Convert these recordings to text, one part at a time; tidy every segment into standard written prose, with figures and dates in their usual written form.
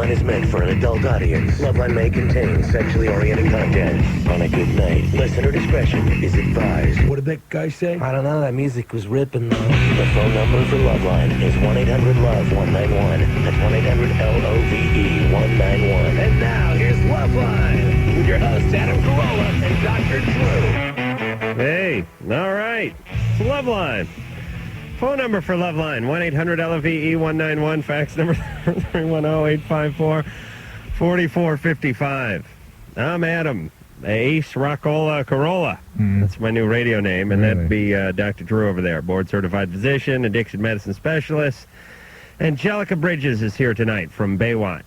Loveline is meant for an adult audience. Loveline may contain sexually oriented content. On a good night, listener discretion is advised. What did that guy say? I don't know. That music was ripping, though. The phone number for Loveline is 1-800-LOVE-191. That's 1-800-LOVE-191. And now, here's Loveline with your hosts, Adam Carolla and Dr. Drew. Hey, all right. It's Loveline. Phone number for Loveline, 1-800-LOVE-191. Fax number 310-854-4455. I'm Adam, Ace Rockola Carolla. That's my new radio name, and that'd be Dr. Drew over there, board-certified physician, addiction medicine specialist. Angelica Bridges is here tonight from Baywatch.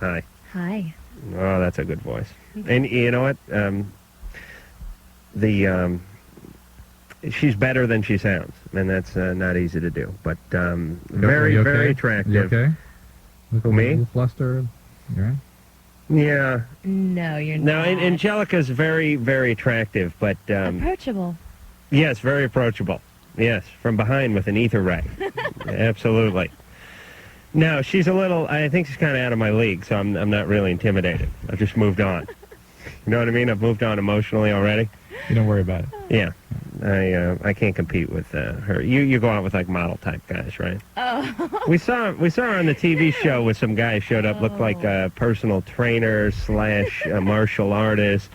Hi. Hi. Oh, that's a good voice. And you know what? She's better than she sounds, and that's not easy to do. But very, okay? very attractive. You okay? Who, me? A little flustered. You all right? Yeah. No, you're not. No, Angelica's very, very attractive, but... approachable. Yes, very approachable. Yes, from behind with an ether ray. Absolutely. No, she's a little... I think she's kind of out of my league, so I'm not really intimidated. I've just moved on. You know what I mean? I've moved on emotionally already. You don't worry about it. Yeah. I can't compete with her. You go out with like model type guys, right? Oh. We saw her on the TV show with some guy showed up, looked like a personal trainer slash martial artist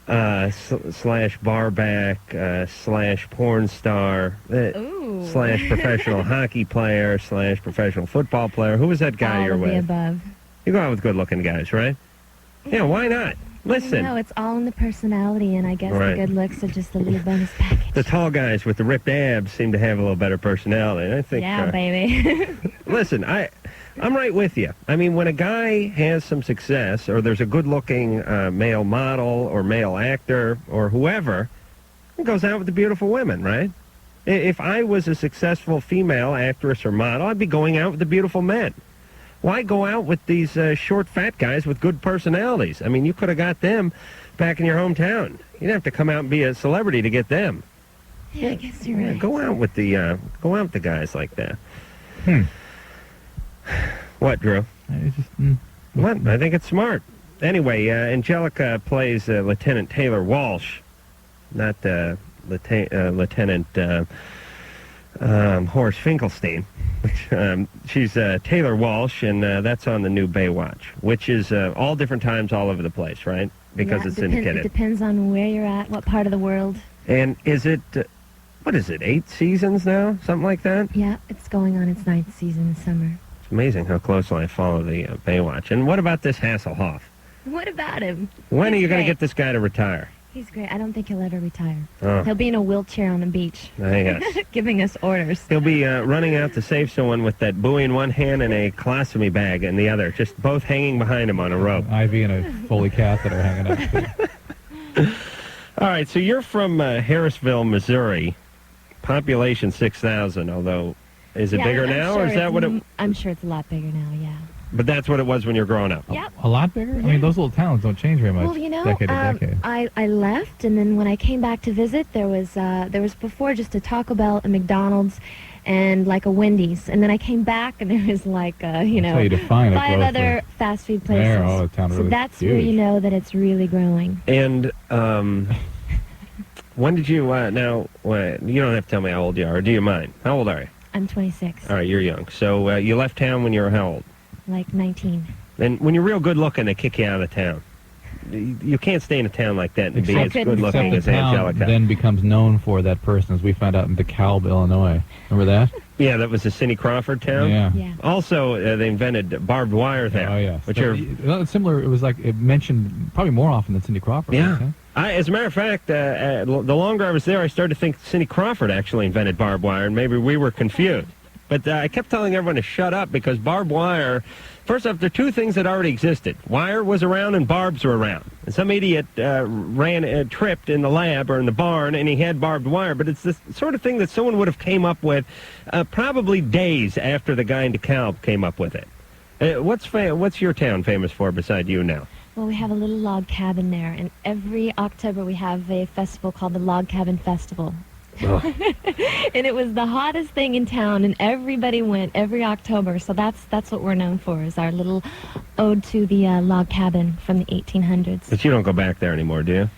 slash barback slash porn star slash professional hockey player slash professional football player. Who was that guy you're with? All of the above. You go out with good looking guys, right? Yeah, why not? Listen. No, it's all in the personality, and I guess Right. the good looks are just a little bonus package. The tall guys with the ripped abs seem to have a little better personality. I think. Yeah, baby. Listen, I'm right with you. I mean, when a guy has some success, or there's a good-looking male model or male actor or whoever, he goes out with the beautiful women, right? If I was a successful female actress or model, I'd be going out with the beautiful men. Why go out with these short, fat guys with good personalities? I mean, you could have got them back in your hometown. You didn't have to come out and be a celebrity to get them. Yeah, I guess you're right. Go out with the guys like that. What, Drew? What? I think it's smart. Anyway, Angelica plays Lieutenant Taylor Walsh, not Lieutenant Horace Finkelstein. She's Taylor Walsh, and that's on the new Baywatch, which is all different times all over the place, right? Because it's syndicated. It depends on where you're at, what part of the world. And is it, what is it, 8 seasons now? Something like that? Yeah, it's going on its 9th season this summer. It's amazing how closely I follow the Baywatch. And what about this Hasselhoff? What about him? When are He's you going to great. get this guy to retire? He's great. I don't think he'll ever retire. Oh. He'll be in a wheelchair on the beach. Yes. Giving us orders. He'll be running out to save someone with that buoy in one hand and a colostomy bag in the other, just both hanging behind him on a rope. IV and a Foley catheter hanging up. All right, so you're from Harrisville, Missouri. Population 6,000, although, is it bigger now, or is that what it... I'm sure it's a lot bigger now, yeah. But that's what it was when you were growing up. Yep. A lot bigger? I mean, those little towns don't change very much. Well, you know, decade to decade. I left, and then when I came back to visit, there was before just a Taco Bell, a McDonald's, and like a Wendy's. And then I came back, and there was like, you know, how you define 5 other fast food places. There, the town so really that's huge. where you know that it's really growing. And when did you, you don't have to tell me how old you are, or do you mind? How old are you? I'm 26. All right, you're young. So you left town when you were how old? Like 19. And when you're real good looking, they kick you out of town. You can't stay in a town like that and be as good looking as Angelica. Then becomes known for that person, as we found out in DeKalb, Illinois. Remember that? Yeah, that was the Cindy Crawford town. Yeah. Also, they invented barbed wire there. Oh, yeah. Which it's similar. It was like it mentioned probably more often than Cindy Crawford. Yeah. Right? As a matter of fact, the longer I was there, I started to think Cindy Crawford actually invented barbed wire, and maybe we were confused. But I kept telling everyone to shut up because barbed wire... First off, there are 2 things that already existed. Wire was around and barbs were around. And some idiot tripped in the lab or in the barn, and he had barbed wire. But it's the sort of thing that someone would have came up with probably days after the guy in DeKalb came up with it. What's your town famous for beside you now? Well, we have a little log cabin there, and every October we have a festival called the Log Cabin Festival. And it was the hottest thing in town, and everybody went every October. So that's what we're known for, is our little ode to the log cabin from the 1800s. But you don't go back there anymore, do you?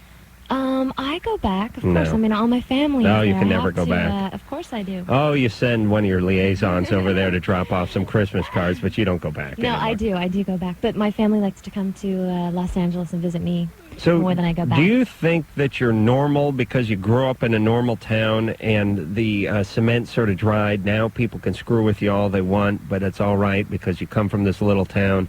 I go back, of No. course. I mean, all my family No, is you there. can I never have go to, back. Of course I do. Oh, you send one of your liaisons over there to drop off some Christmas cards, but you don't go back No, anymore. I do go back. But my family likes to come to Los Angeles and visit me So more than I go back. do you think that you're normal because you grew up in a normal town and the cement sort of dried? Now people can screw with you all they want, but it's all right because you come from this little town?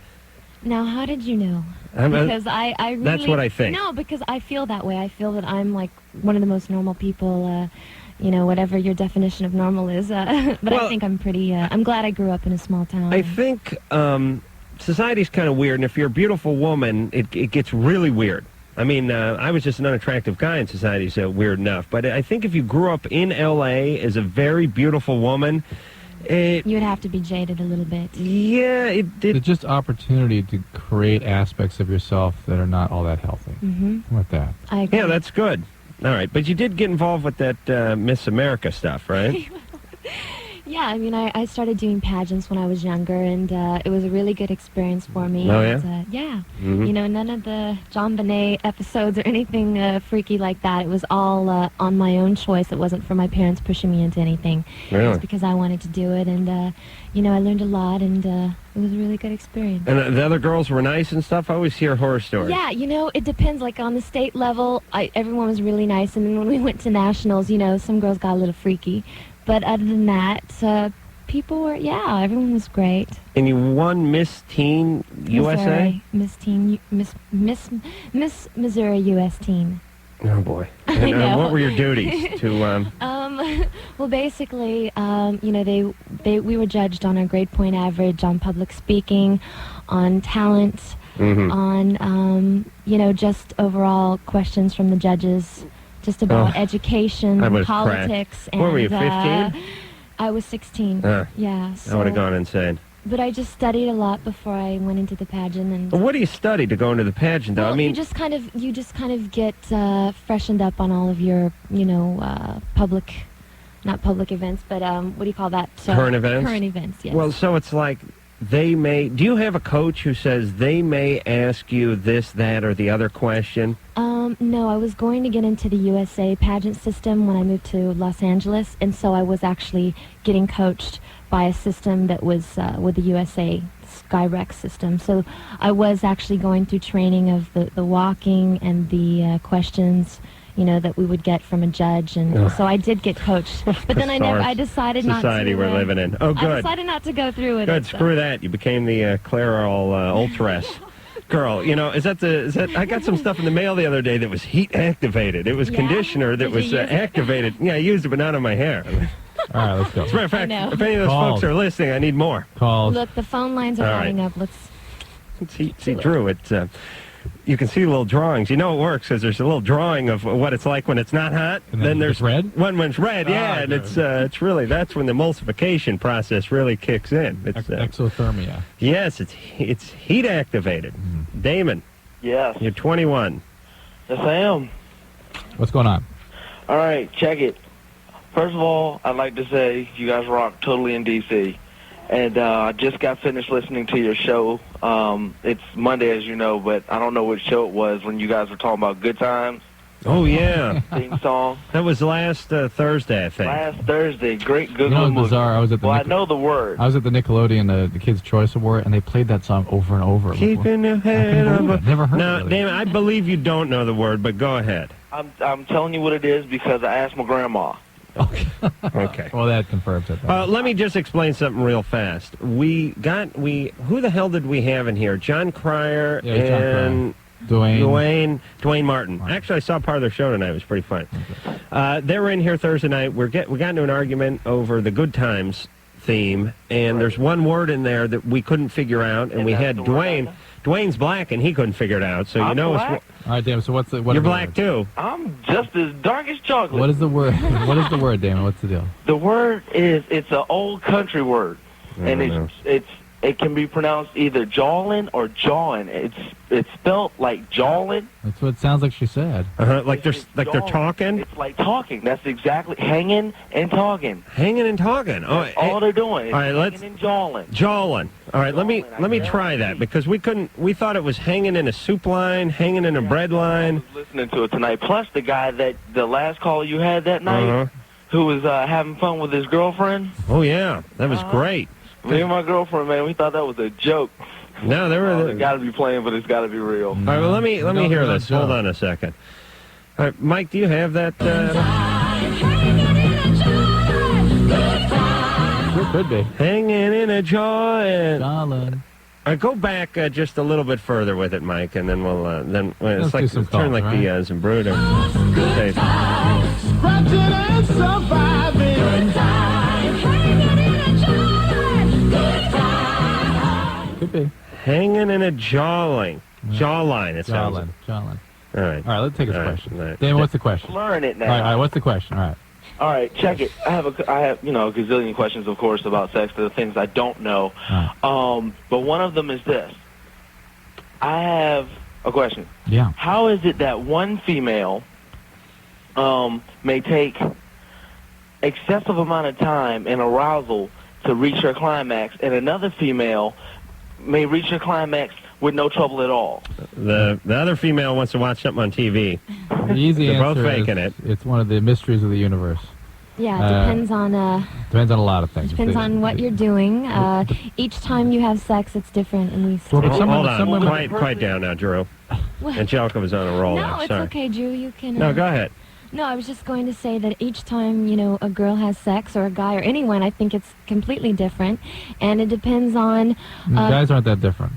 Now, how did you know? I'm- Because I really... That's what I think. No, because I feel that way. I feel that I'm like one of the most normal people, whatever your definition of normal is. But Well, I think I'm pretty... I'm glad I grew up in a small town. I think society's kind of weird, and if you're a beautiful woman, it gets really weird. I mean, I was just an unattractive guy, and society's weird enough. But I think if you grew up in L.A. as a very beautiful woman, You would have to be jaded a little bit. yeah, It's just opportunity to create aspects of yourself that are not all that healthy. Mm-hmm. How about that? I agree. yeah, that's good. All right, but you did get involved with that Miss America stuff, right? Yeah, I mean, I started doing pageants when I was younger, and it was a really good experience for me. Oh, And, yeah? Mhm. You know, none of the John Bonet episodes or anything freaky like that. It was all on my own choice. It wasn't for my parents pushing me into anything. It Really? was because I wanted to do it, and, I learned a lot, and it was a really good experience. And the other girls were nice and stuff? I always hear horror stories. Yeah, it depends. Like, on the state level, everyone was really nice, and then when we went to nationals, some girls got a little freaky. But other than that, people were, everyone was great. And you won Miss Teen USA? Miss Missouri U.S. Teen. Oh, boy. I And, know. what were your duties? Well, basically, we were judged on our grade point average, on public speaking, on talent, Mhm. on, just overall questions from the judges, just about Oh, education, I would've politics. cracked. What were you, 15? I was 16. Yeah. I would have gone insane. But I just studied a lot before I went into the pageant, and Well, what do you study to go into the pageant, though? well, I mean, you just kind of get freshened up on all of your, not public events, but what do you call that? Current events? Current events, yes. well, so it's like do you have a coach who says they may ask you this, that, or the other question? No, I was going to get into the USA pageant system when I moved to Los Angeles, and so I was actually getting coached by a system that was with the USA Skyrex system. So I was actually going through training of the walking and the questions, that we would get from a judge, and Ugh. so I did get coached. But then I decided not to. Society we're living in. Oh, I good. decided not to go through with Good. it. so. Screw that. You became the Clairol Ultras. Girl, is that I got some stuff in the mail the other day that was heat activated. It was Yeah? conditioner that Did you was use it? activated. Yeah, I used it, but not on my hair. All right, let's go. As a matter of fact, know. if any of those Calls. folks are listening, I need more. Calls. Look, the phone lines are All right. lining up. Let's. See, Drew, it's you can see little drawings. You know it works because there's a little drawing of what it's like when it's not hot. And then there's it's red? when it's red, yeah, Ah, and good. it's really that's when the emulsification process really kicks in. It's Exothermia. yes, it's heat activated. Damon, Yes. you're 21. Yes, I am. What's going on? All right, check it. First of all, I'd like to say you guys rock totally in D.C. And I just got finished listening to your show. It's Monday, as you know, but I don't know which show it was when you guys were talking about Good Times Oh yeah, theme song. that was last Thursday, I think. Last Thursday, great You Google know what's movie. bizarre? I was at the Well, I know the word. I was at the Nickelodeon, the Kids' Choice Award, and they played that song over and over. Keeping your head believe up. it. Never heard Now, of it. Damon, I believe you don't know the word, but go ahead. I'm telling you what it is because I asked my grandma. Okay. Well, that confirms it. Let me just explain something real fast. Who the hell did we have in here? John Cryer Yeah, John and Dwayne. Dwayne Martin. Actually, I saw part of their show tonight. It was pretty fun. They were in here Thursday night. We got into an argument over the Good Times theme, and there's one word in there that we couldn't figure out, and we that's had the word I Dwayne. know. Dwayne's black, and he couldn't figure it out. So I'm black? All right, Damon. So what's the? What you're is the black word? too. I'm just as dark as chocolate. What is the word? What is the word, Damon? What's the deal? The word is, it's an old country word. And know. it's it can be pronounced either jawlin or jawin. It's spelled like jawlin. That's what it sounds like she said. Like they're talking. It's like talking. That's exactly hanging and talking. Hanging and talking. That's all they're doing. All right, hanging and jawlin. Jawlin. All right, let me try that because we thought it was hanging in a soup line, hanging in a bread line. I was listening to it tonight. Plus the guy the last call you had that night, who was having fun with his girlfriend. Oh yeah, that was great. Me and my girlfriend, man, we thought that was a joke. No, they got to be playing, but it's got to be real. All right, well, let me hear this. Hold on a second. All right, Mike, do you have that? Sure could be. Hanging in a jaw. Jawlin. All right, go back just a little bit further with it, Mike, and then it's like turn like the Zambruder. Could be. Hanging in a jawline. Jawline, it sounds. Jawlin. All right. All right, let's take a question. Right. Dan, what's the question? Learn it now. All right, what's the question? All right. All right, check it. I have a gazillion questions, of course, about sex. There are things I don't know. But one of them is this. I have a question. Yeah. How is it that one female may take excessive amount of time and arousal to reach her climax, and another female may reach her climax with no trouble at all? The other female wants to watch something on TV. The easy They're answer both faking is it. It's one of the mysteries of the universe. Yeah, it depends on Depends on a lot of things. depends on what you're doing. Each time you have sex, it's different, at least. Well, but Hold on. someone Quiet down now, Drew. What? Angelica was on a roll No, there. it's Sorry. okay, Drew. You can. No, go ahead. No, I was just going to say that each time, a girl has sex, or a guy, or anyone, I think it's completely different. And it depends on... guys aren't that different.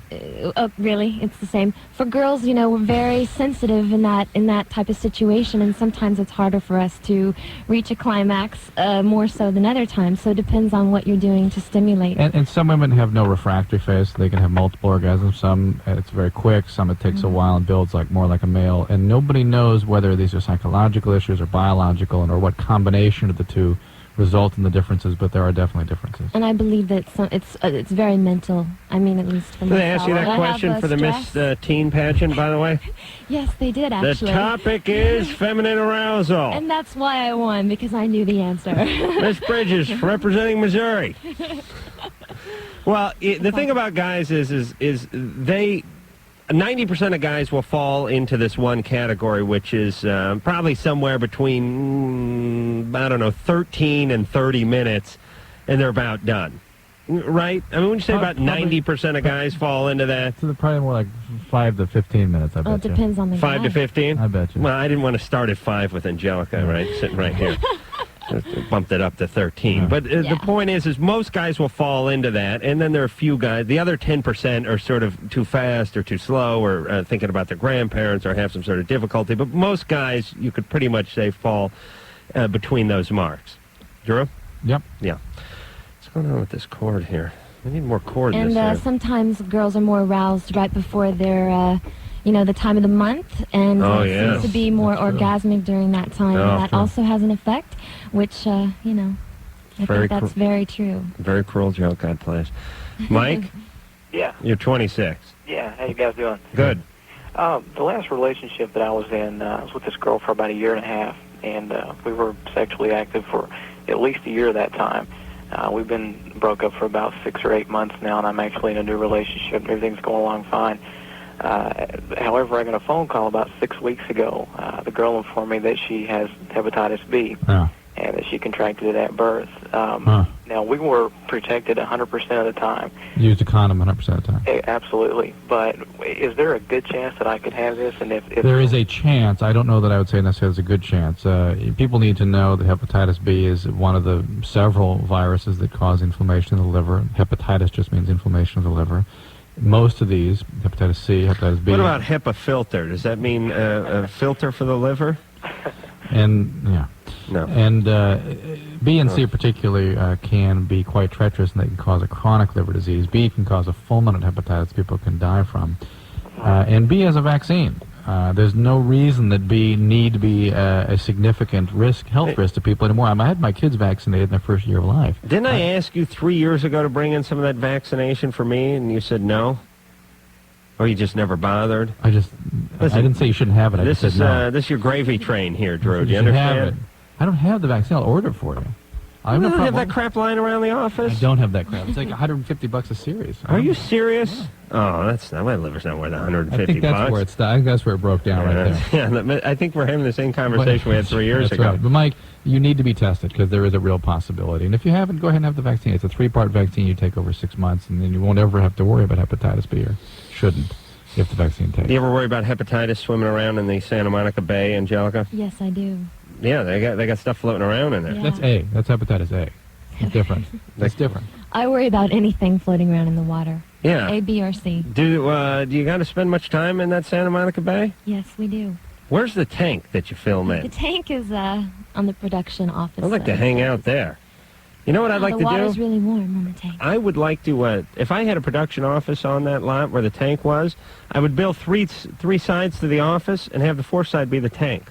Really? It's the same. For girls, we're very sensitive in that type of situation, and sometimes it's harder for us to reach a climax more so than other times. So it depends on what you're doing to stimulate. And some women have no refractory phase. They can have multiple orgasms. Some, it's very quick. Some, it takes a while and builds more like a male. And nobody knows whether these are psychological issues or biological, or what combination of the two result in the differences, but there are definitely differences. And I believe that it's very mental. I mean, at least for Did myself. they ask you that question for the Miss Teen pageant, by the way? Yes, they did, actually. The topic is feminine arousal. And that's why I won, because I knew the answer. Miss Bridges, representing Missouri. Well, the thing about guys is they... 90% of guys will fall into this one category, which is probably somewhere between, 13 and 30 minutes, and they're about done. Right? I mean, when you say about 90% of guys fall into that? So they're probably more like 5 to 15 minutes, I bet it depends on the guy. 5 to 15? I bet you. Well, I didn't want to start at 5 with Angelica, right? Sitting right here. Bumped it up to 13. But the point is most guys will fall into that, and then there are a few guys. The other 10% are sort of too fast or too slow, or thinking about their grandparents, or have some sort of difficulty. But most guys, you could pretty much say, fall between those marks. Drew? Yep. Yeah. What's going on with this cord here? We need more cord. And sometimes girls are more aroused right before their the time of the month, and it seems to be more orgasmic during that time. And that also has an effect, which, I think that's very true. Very cruel joke, God bless. Mike? Yeah. You're 26. Yeah, how you guys doing? Good. The last relationship that I was in, I was with this girl for about a year and a half, and we were sexually active for at least a year that time. We've been broke up for about 6 or 8 months now, and I'm actually in a new relationship. Everything's going along fine. However, I got a phone call about 6 weeks ago. The girl informed me that she has hepatitis B and that she contracted it at birth. Now, we were protected 100% of the time. Used a condom 100% of the time. Absolutely. But is there a good chance that I could have this? And if there is a chance, I don't know that I would say necessarily there's a good chance. People need to know that hepatitis B is one of the several viruses that cause inflammation in the liver. Hepatitis just means inflammation of the liver. Most of these, hepatitis C, hepatitis B. What about HEPA filter? Does that mean a filter for the liver? And, yeah. No. And B and C particularly can be quite treacherous, and they can cause a chronic liver disease. B can cause a fulminant hepatitis people can die from. And B has a vaccine. There's no reason that B need to be a significant health risk to people anymore. I had my kids vaccinated in their first year of life. Didn't I ask you 3 years ago to bring in some of that vaccination for me, and you said no? Or you just never bothered? I didn't say you shouldn't have it. I This just is said no. this is your gravy train here, Drew. Do you should have understand? it. I don't have the vaccine. I'll order it for you. I You have no don't have problem. that crap lying around the I office? don't have that crap. It's like $150 a series. Are you serious? Oh, that's not, my liver's not worth 150 I think that's bucks. where it's. I think that's where it broke down right there. Yeah, I think we're having the same conversation we had 3 years That's ago. right. But Mike, you need to be tested because there is a real possibility. And if you haven't, go ahead and have the vaccine. It's a 3-part vaccine you take over 6 months, and then you won't ever have to worry about hepatitis B, or shouldn't, if the vaccine takes. Do you ever worry about hepatitis swimming around in the Santa Monica Bay, Angelica? Yes, I do. Yeah, they got stuff floating around in there. Yeah. That's A. That's hepatitis A. It's different. That's different. I worry about anything floating around in the water. Yeah. A, B, or C. Do you got to spend much time in that Santa Monica Bay? Yes, we do. Where's the tank that you film The in? tank is on the production office. I'd like to hang out there. You know what I'd like the to water's do? really warm on the tank. I would like to, if I had a production office on that lot where the tank was, I would build three sides to the office and have the fourth side be the tank.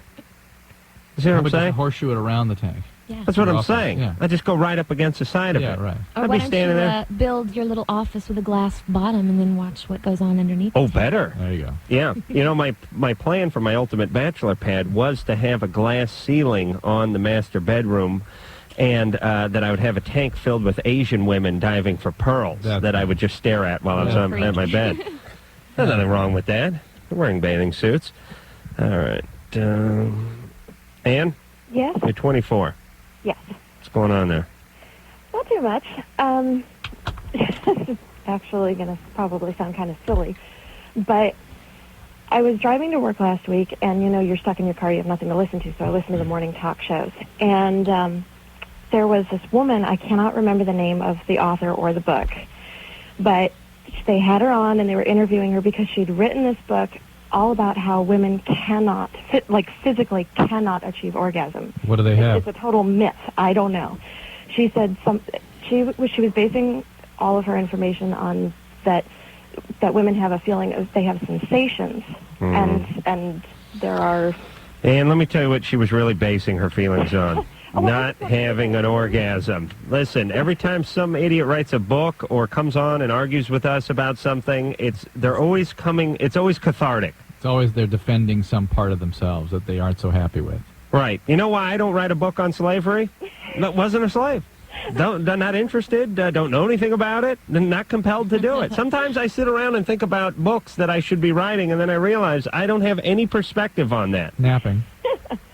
You see what How I'm about just saying? horseshoe it around the tank? Yeah. That's what Your I'm office, saying. yeah. I just go right up against the side of Yeah, it. right. Or I'd why be don't standing you there. build your little office with a glass bottom and then watch what goes on underneath Oh, the tank? better. There you go. Yeah. You know, my plan for my ultimate bachelor pad was to have a glass ceiling on the master bedroom, and that I would have a tank filled with Asian women diving for pearls that I would just stare at while I was at my bed. There's nothing wrong with that. They're wearing bathing suits. All right. Ann, Yes, you're 24. yes. What's going on there? Not too much. This is actually going to probably sound kind of silly, but I was driving to work last week, and, you know, you're stuck in your car, you have nothing to listen to, so I listened to the morning talk shows. And there was this woman, I cannot remember the name of the author or the book, but they had her on, and they were interviewing her because she'd written this book all about how women cannot, physically cannot achieve orgasm. What do they have? It's a total myth. I don't know. She said she was basing all of her information on that women have a feeling of they have sensations, and there are. And let me tell you what she was really basing her feelings on. Not having an orgasm. Listen, every time some idiot writes a book or comes on and argues with us about something, it's always cathartic. It's always they're defending some part of themselves that they aren't so happy with. Right. You know why I don't write a book on slavery? Wasn't a slave. Not interested, don't know anything about it, not compelled to do it. Sometimes I sit around and think about books that I should be writing, and then I realize I don't have any perspective on that. Napping.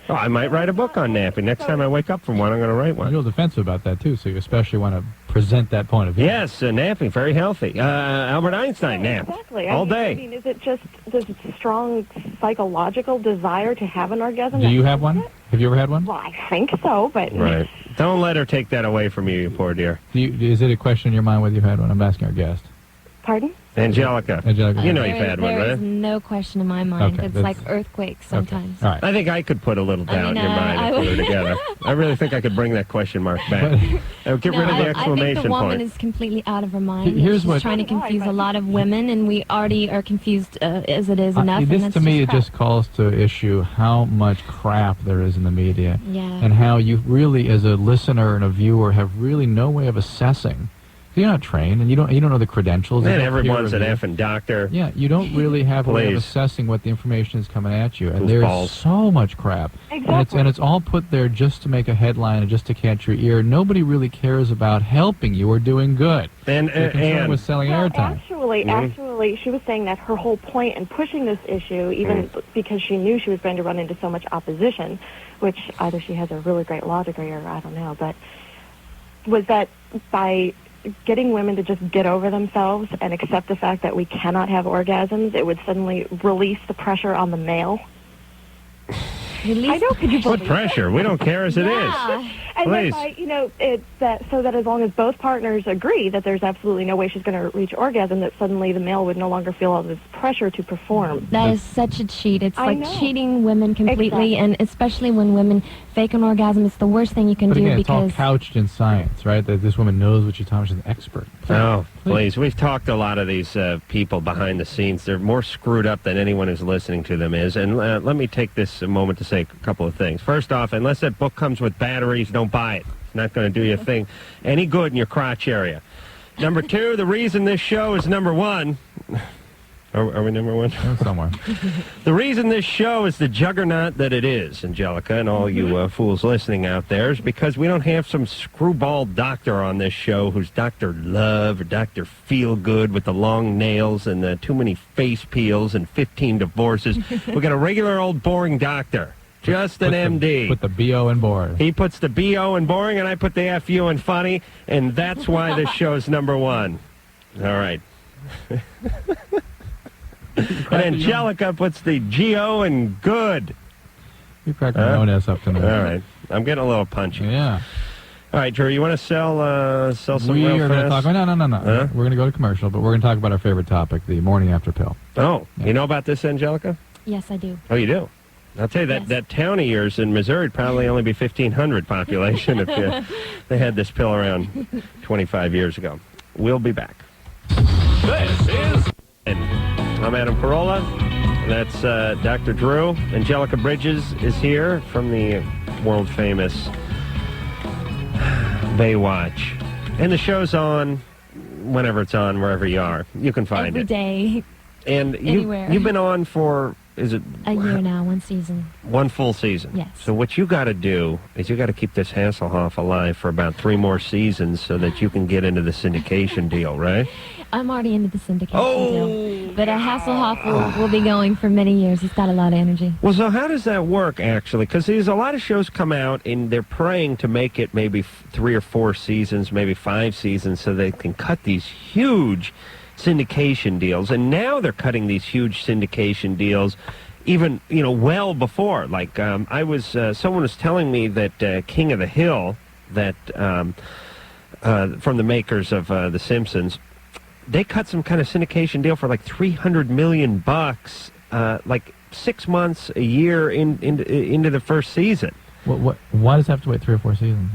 Oh, I might write a book on napping. Next time I wake up from one, I'm going to write one. You're defensive about that, too, so you especially want to present that point of view. Yes, napping, very healthy. Albert Einstein napped Exactly. all day. I mean, is it just this strong psychological desire to have an orgasm? Do you have one? Have you ever had one? Well, I think so, but... Right. Don't let her take that away from you, you poor dear. Is it a question in your mind whether you've had one? I'm asking our guest. Pardon? Angelica. You know you've had one, There right? is no question in my mind. Okay, It's like earthquakes sometimes. All right. I think I could put a little doubt in your mind if we were together. I really think I could bring that question mark back. Get rid of the exclamation I think the woman point. is completely out of her mind. Here's She's what- trying to confuse a lot of women, and we already are confused as it is enough. and This, that's to me, it crap. just calls to issue how much crap there is in the media. Yeah. And how you really, as a listener and a viewer, have really no way of assessing. You're not trained, and you don't know the credentials. Man, You don't everyone's peer an review. effing doctor. Yeah, you don't really have a way of Please. assessing what the information is coming at you, and Goofballs. there's so much crap. Exactly. And it's all put there just to make a headline and just to catch your ear. Nobody really cares about helping you or doing good. And They're concerned with selling Well, airtime. actually, she was saying that her whole point in pushing this issue, even because she knew she was going to run into so much opposition, which either she has a really great law degree or I don't know, but was that by getting women to just get over themselves and accept the fact that we cannot have orgasms, it would suddenly release the pressure on the male. I know, could you what believe pressure? We don't care as it is. Yeah. And then Please. it's that so that as long as both partners agree that there's absolutely no way she's going to reach orgasm, that suddenly the male would no longer feel all this pressure to perform. That is such a cheat. It's I like know. cheating women completely, Exactly. and especially when women fake an orgasm, it's the worst thing you can But do again, it's all because couched in science, right? That this woman knows what she's talking. She's an expert. Oh, please. We've talked to a lot of these people behind the scenes. They're more screwed up than anyone who's listening to them is. And let me take this a moment to say a couple of things. First off, unless that book comes with batteries, don't buy it. It's not going to do you a thing any good in your crotch area. Number two, the reason this show is number one... Are we number one? Somewhere. The reason this show is the juggernaut that it is, Angelica, and all you fools listening out there, is because we don't have some screwball doctor on this show who's Dr. Love or Dr. Feelgood with the long nails and too many face peels and 15 divorces. We got a regular old boring doctor, just an MD. Put the B.O. in boring. He puts the B.O. in boring, and I put the F.U. in funny, and that's why this show's number one. All right. And Angelica puts the G.O. in good. You cracked my own ass up tonight. All right. I'm getting a little punchy. Yeah. All right, Drew, you want to sell some We real are going to fast? talk. No. Huh? We're going to go to commercial, but we're going to talk about our favorite topic, the morning after pill. Oh, Yeah. you know about this, Angelica? yes, I do. Oh, you do? I'll tell you, Yes. that town of yours in Missouri would probably only be 1,500 population if they had this pill around 25 years ago. We'll be back. This is I'm Adam Carolla. That's Dr. Drew. Angelica Bridges is here from the world-famous Baywatch. And the show's on whenever it's on, wherever you are. You can find Every it. day, And anywhere. you've been on for, is it a year now, one season. one full season? Yes. So what you got to do is you got to keep this Hasselhoff alive for about 3 more seasons so that you can get into the syndication deal, right? I'm already into the syndication deal. But Hasselhoff will be going for many years. He's got a lot of energy. Well, so how does that work, actually? Because there's a lot of shows come out, and they're praying to make it maybe 3 or 4 seasons, maybe 5 seasons, so they can cut these huge syndication deals. And now they're cutting these huge syndication deals even, well before. Like, someone was telling me that King of the Hill, that from the makers of The Simpsons, they cut some kind of syndication deal for like $300 million, like 6 months, a year into the first season. Why does it have to wait 3 or 4 seasons?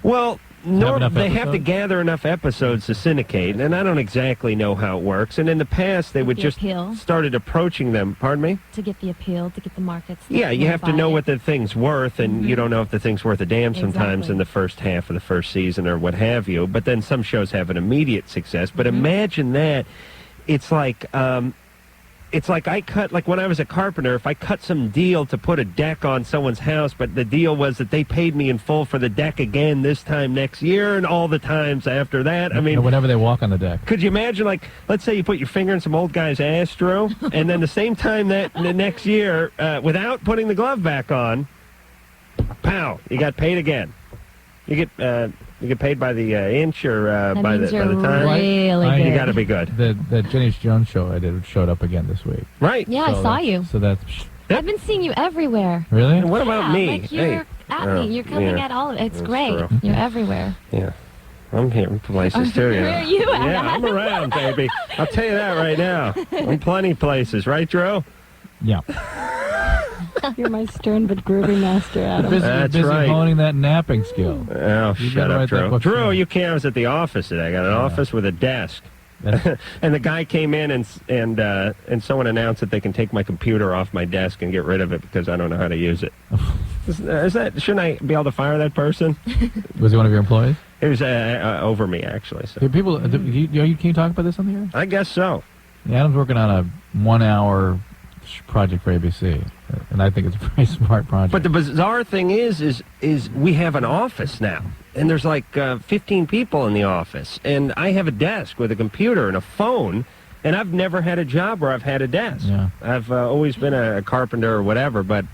Well, enough they have to episodes? gather enough episodes to syndicate, and I don't exactly know how it works. And in the past, they would The just appeal. started approaching them. Pardon me? To get the appeal, to get the markets. Yeah, you have to know what the thing's worth, and Mhm. you don't know if the thing's worth a damn sometimes Exactly. in the first half of the first season or what have you. But then some shows have an immediate success. But imagine that. It's like I cut, like when I was a carpenter, if I cut some deal to put a deck on someone's house, but the deal was that they paid me in full for the deck again this time next year and all the times after that. I mean, whenever they walk on the deck. could you imagine, like, let's say you put your finger in some old guy's ass, Drew, and then the same time that the next year, without putting the glove back on, pow, you got paid again. You get paid by the inch or That by means the you're time. really I- good. You got to be good, The Jenny Jones show I did showed up again this week. right? Yeah, I saw you. So that's I've been seeing you everywhere. really. And what about Yeah, me? Like you're Hey, at oh, me. You're coming yeah. at all of it. It's That's great. true. You're everywhere. yeah. I'm here in places too. Where are you at? Yeah, I'm around, baby. I'll tell you that right now. I'm plenty places, right, Drew? Yeah. You're my stern but groovy master, Adam. Busy, That's busy right. honing that napping skill. Oh, You shut better up, write that Drew. book Drew, down. you can't. I was at the office today. I got an office with a desk. And the guy came in and someone announced that they can take my computer off my desk and get rid of it because I don't know how to use it. Shouldn't I be able to fire that person? Was he one of your employees? It was over me, actually. So People, can you talk about this on the air? I guess so. Yeah, Adam's working on a 1-hour project for ABC, and I think it's a very smart project. But the bizarre thing is we have an office now, and there's like 15 people in the office, and I have a desk with a computer and a phone, and I've never had a job where I've had a desk. Yeah. I've always been a carpenter or whatever, but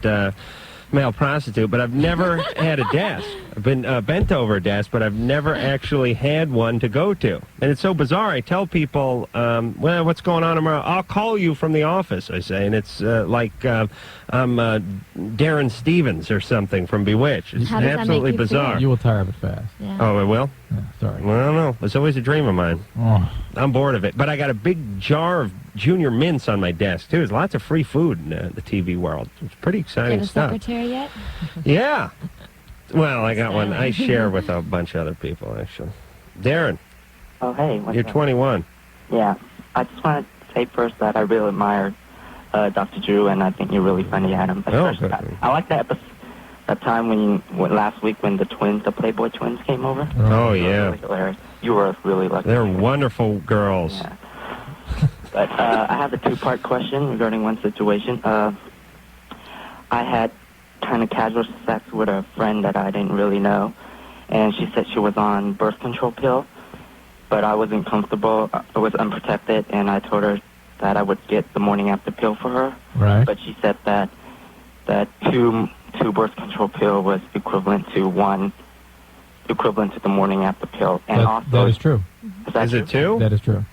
male prostitute, but I've never had a desk. I've been bent over a desk, but I've never actually had one to go to. And it's so bizarre. I tell people, well, what's going on tomorrow? I'll call you from the office, I say. And it's like I'm Darren Stevens or something from Bewitched. It's How does that absolutely make you feel? bizarre. You will tire of it fast. Yeah. Oh, it will? Yeah, sorry. Well, I don't know. It's always a dream of mine. Oh. I'm bored of it. But I got a big jar of Junior Mints on my desk, too. There's lots of free food in the TV world. It's pretty Do you exciting have a stuff. secretary yet? Yeah. Well, I got one. I share with a bunch of other people, actually. Darren, Oh, hey. What's you're up? 21. Yeah. I just want to say first that I really admire Dr. Drew, and I think you're really funny, Adam. But Oh, first, good. I like that episode, that time last week when the Playboy twins came over. Oh, It was yeah. really hilarious. You were really lucky. They're wonderful girls. Yeah. But I have a two-part question regarding one situation. I had kind of casual sex with a friend that I didn't really know, and she said she was on birth control pill, but I wasn't comfortable. I was unprotected, and I told her that I would get the morning after pill for her. Right. But she said that two birth control pill was equivalent to the morning after pill, and also that is true. Is it two? That is true.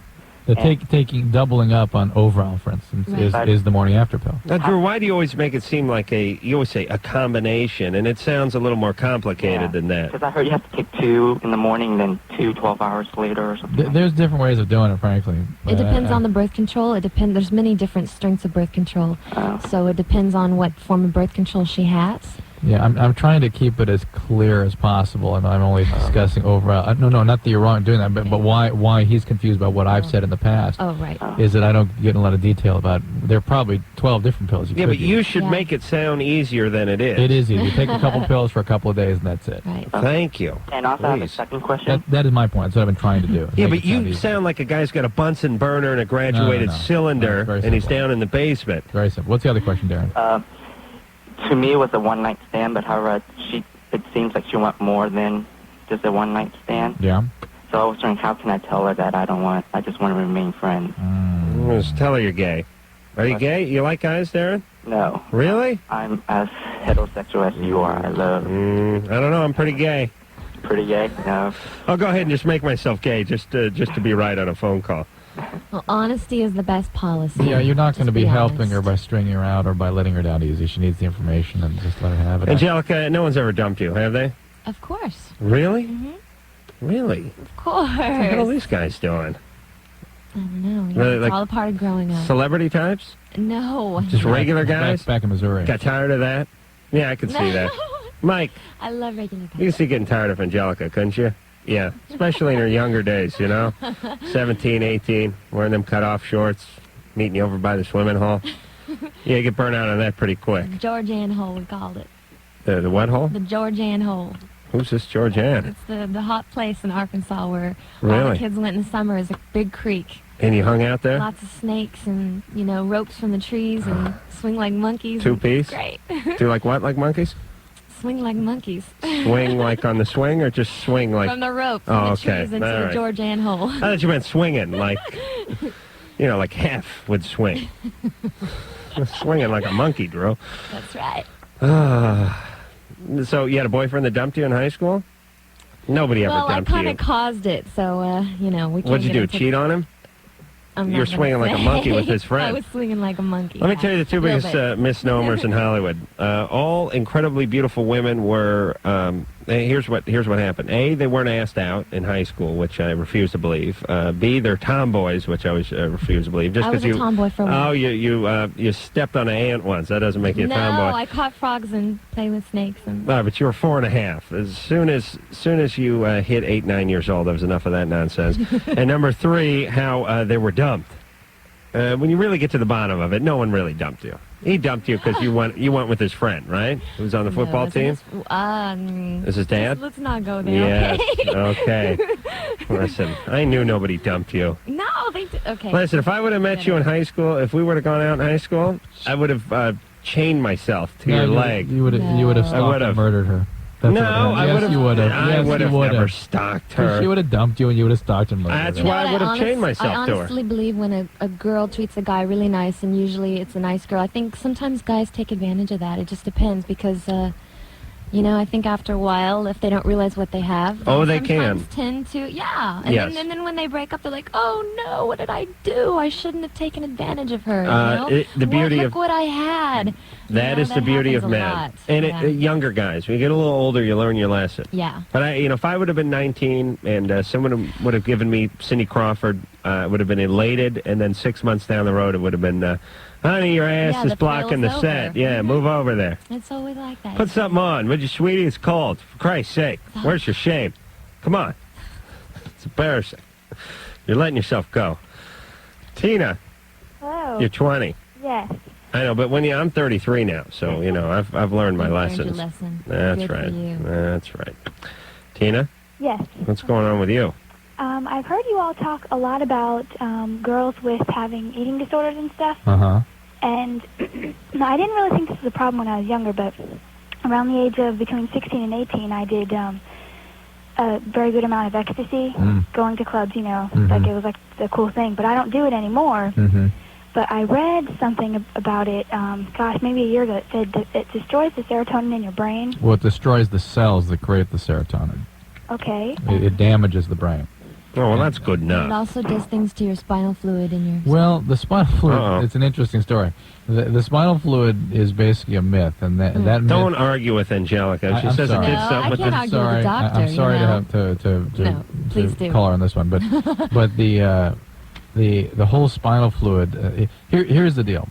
The doubling up on overall, for instance, is the morning after pill. Now, Drew, why do you always make it seem like you always say a combination, and it sounds a little more complicated than that? Because I heard you have to take 2 in the morning, then 12 hours later or something. There's different ways of doing it, frankly. It depends on the birth control. There's many different strengths of birth control. So it depends on what form of birth control she has. Yeah, I'm trying to keep it as clear as possible, and I'm only discussing overall. No, not that you're wrong doing that, but why he's confused about what I've said in the past. Oh, right. Is that I don't get in a lot of detail about. There are probably 12 different pills. Yeah, but you should make it sound easier than it is. It is easy. You take a couple pills for a couple of days, and that's it. Right. Thank you. And also I have a Please. second question. That is my point. That's what I've been trying to do. Yeah, Make but it sound you easy. sound like a guy's got a Bunsen burner and a graduated No. cylinder, No, it's very and he's simple. down in the basement. Very simple. What's the other question, Darren? To me, it was a one-night stand, but however, it seems like she wants more than just a one-night stand. Yeah. So I was wondering, how can I tell her that I just want to remain friends? Just tell her you're gay. Are you gay? You like guys, Darren? No. Really? I'm as heterosexual as you are. I love. I don't know. I'm pretty gay. Pretty gay? No. I'll go ahead and just make myself gay just to be right on a phone call. Well, honesty is the best policy. Yeah, you're not going to Just be helping honest. her by stringing her out or by letting her down easy. She needs the information, and just let her have it. Angelica, no one's ever dumped you, have they? Of course. Really? Mhm. Really? Of course. What the hell are these guys doing? I don't know. Yeah, Really, it's like all a part of growing up. Celebrity types? No. Just regular guys? Back in Missouri. Got tired of that? Yeah, I could see that. Mike, I love regular you guys. can see getting tired of Angelica, couldn't you? Yeah, especially in her younger days, you know? 17, 18, wearing them cut-off shorts, meeting you over by the swimming hole. Yeah, you get burnt out on that pretty quick. Georgian hole, we called it. The what hole? The Georgian hole. Who's this Georgianne? It's the hot place in Arkansas where all Really? the kids went in the summer. It's a big creek. And you hung out there? Lots of snakes and, ropes from the trees and swing like monkeys. Two-piece? Great. Do like what, like monkeys? Swing like monkeys. Swing like on the swing or just swing like... From the rope, Oh, from the okay. trees into All the right. Georgian hole. I thought you meant swinging, like, like half would swing. Swinging like a monkey, Drew. That's right. So you had a boyfriend that dumped you in high school? Nobody ever Well, I dumped kind you. of caused it, so, we can't What'd you get do, into- cheat on him? I'm You're not gonna swinging like a say. monkey with his I friend. was swinging like a monkey. Let me yeah. tell you the two A little biggest bit. misnomers in Hollywood. All incredibly beautiful women were. Here's what happened. A, they weren't asked out in high school, which I refuse to believe. B, they're tomboys, which I always refuse to believe. Just I was 'cause a tomboy for a while. Oh, you stepped on an ant once. That doesn't make you a No, tomboy. I caught frogs and played with snakes. And No, but you were 4.5. As soon as you hit 8, 9 years old, there was enough of that nonsense. And number 3, how they were dumped. When you really get to the bottom of it, no one really dumped you. He dumped you because you went with his friend, right? Who was on the football team? Is his dad? Let's not go there. Yes. Okay. Okay. Listen, I knew nobody dumped you. No, they did. Okay. Listen, if I would have met you in high school, if we would have gone out in high school, I would have chained myself to your leg. You would have I stalked would've. and murdered her. That's No, what happened. I Yes, would've- you would have. I Yes, would you have would never stalked her. She would have dumped you, and you would have stalked and murdered That's her. why I would have chained I myself to her. honestly believe when a girl treats a guy really nice, and usually it's a nice girl. I think sometimes guys take advantage of that. It just depends because, You know, I think after a while, if they don't realize what they have, Oh, they sometimes can. tend to, yeah. And, Yes. then when they break up, they're like, oh no, what did I do? I shouldn't have taken advantage of her. The beauty look of what I had. that is the beauty of happens a men. lot. And Yeah. younger guys, when you get a little older, you learn your lesson. Yeah. But if I would have been 19 and someone would have given me Cindy Crawford, I would have been elated. And then 6 months down the road, it would have been, honey, your ass is the blocking the trail's set. over. Yeah, move over there. It's always like that. Put something on. Would you, sweetie? It's cold. For Christ's sake. Where's your shame? Come on. It's embarrassing. You're letting yourself go. Tina, Hello. you're 20. Yes. I know, but I'm 33 now, so, I've learned my You've learned lessons. your lesson. That's Good for right. you. That's right. Tina, Yes. what's going on with you? I've heard you all talk a lot about girls with having eating disorders and stuff. Uh-huh. And I didn't really think this was a problem when I was younger, but around the age of between 16 and 18, I did a very good amount of ecstasy, going to clubs, like it was like the cool thing. But I don't do it anymore. Mm-hmm. But I read something about it, maybe a year ago. It said that it destroys the serotonin in your brain. Well, it destroys the cells that create the serotonin. Okay. It damages the brain. Oh, well, that's good It enough. also does things to your spinal fluid in your... Well, the spinal fluid, it's an interesting story. The spinal fluid is basically a myth, and that myth... Don't argue with Angelica. She says sorry. it did something with I can't argue with the doctor, I'm sorry you know. to please do. call her on this one, but the whole spinal fluid. Here's the deal.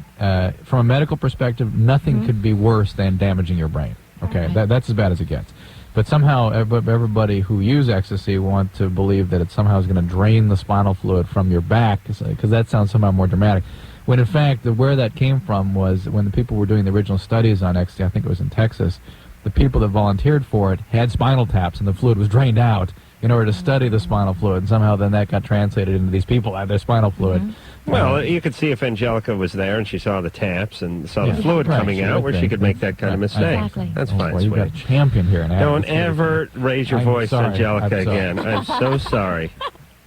From a medical perspective, nothing could be worse than damaging your brain. Okay, that's as bad as it gets. But somehow everybody who use ecstasy want to believe that it somehow is going to drain the spinal fluid from your back, because that sounds somehow more dramatic. When in fact, where that came from was when the people were doing the original studies on ecstasy, I think it was in Texas, the people that volunteered for it had spinal taps and the fluid was drained out in order to study the spinal fluid, and somehow then that got translated into these people had their spinal fluid. Well, you could see if Angelica was there and she saw the taps and saw the fluid coming out, where she could make that kind of mistake. Exactly. That's fine, Well, you've got a champion here. Don't ever raise your I'm voice, sorry. Angelica, I'm sorry. again. I'm so sorry.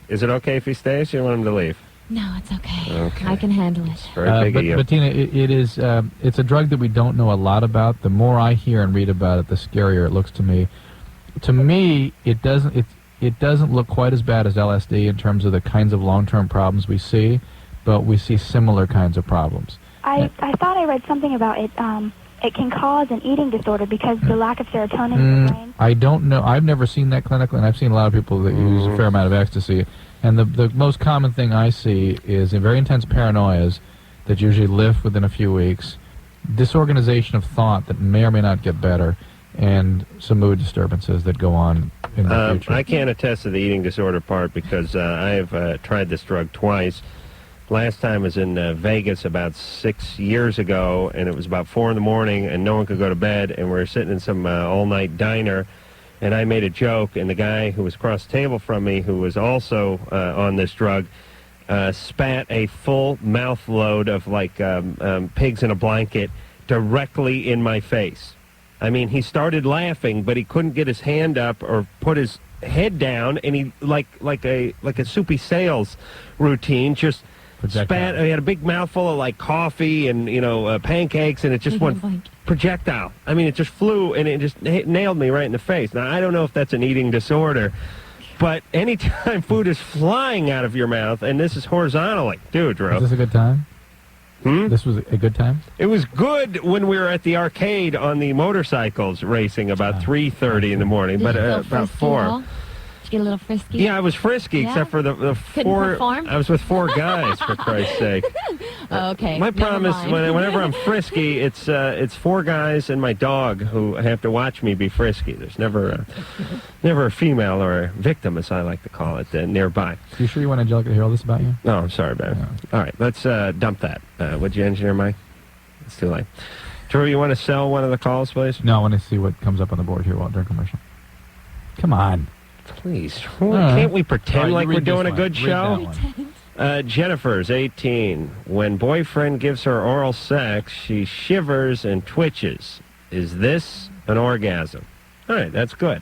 Is it okay if he stays? You want him to leave? No, it's okay. Okay. I can handle it. Very big but, of you. but Tina, it is it's a drug that we don't know a lot about. The more I hear and read about it, the scarier it looks to me. To me, it doesn't look quite as bad as LSD in terms of the kinds of long-term problems we see, but we see similar kinds of problems. I thought I read something about it. It can cause an eating disorder because the lack of serotonin in the brain. I don't know. I've never seen that clinically, and I've seen a lot of people that use a fair amount of ecstasy. And the most common thing I see is very intense paranoias that usually lift within a few weeks, disorganization of thought that may or may not get better, and some mood disturbances that go on in the future. I can't attest to the eating disorder part because I have tried this drug twice. Last time was in Vegas about 6 years ago, and it was about 4 in the morning, and no one could go to bed, and we were sitting in some all-night diner, and I made a joke, and the guy who was across the table from me, who was also on this drug, spat a full mouth load of, like, pigs in a blanket directly in my face. I mean, he started laughing, but he couldn't get his hand up or put his head down, and he, like a Soupy Sales routine, just... Spat. He had a big mouthful of like coffee and pancakes, and it just went projectile. I mean, it just flew and it just nailed me right in the face. Now I don't know if that's an eating disorder, but anytime food is flying out of your mouth, and this is horizontally, dude, Drew. Was this a good time? This was a good time? It was good when we were at the arcade on the motorcycles racing about 3:30 in the morning, but about 4. Did you get a little frisky? Yeah, I was frisky, Yeah? except for the Couldn't 4. perform? I was with 4 guys, for Christ's sake. Okay. My problem is mind. whenever I'm frisky, it's 4 guys and my dog who have to watch me be frisky. There's never a female or a victim, as I like to call it, nearby. You sure you want Angelica to hear all this about you? No, I'm sorry, babe. All right, let's dump that. Would you engineer, Mike? It's too late. Drew, you want to sell one of the calls, please? No, I want to see what comes up on the board here while during commercial. Come on. Please. Can't we pretend like we're doing a good show? Read Jennifer's 18. When boyfriend gives her oral sex, she shivers and twitches. Is this an orgasm? All right, that's good.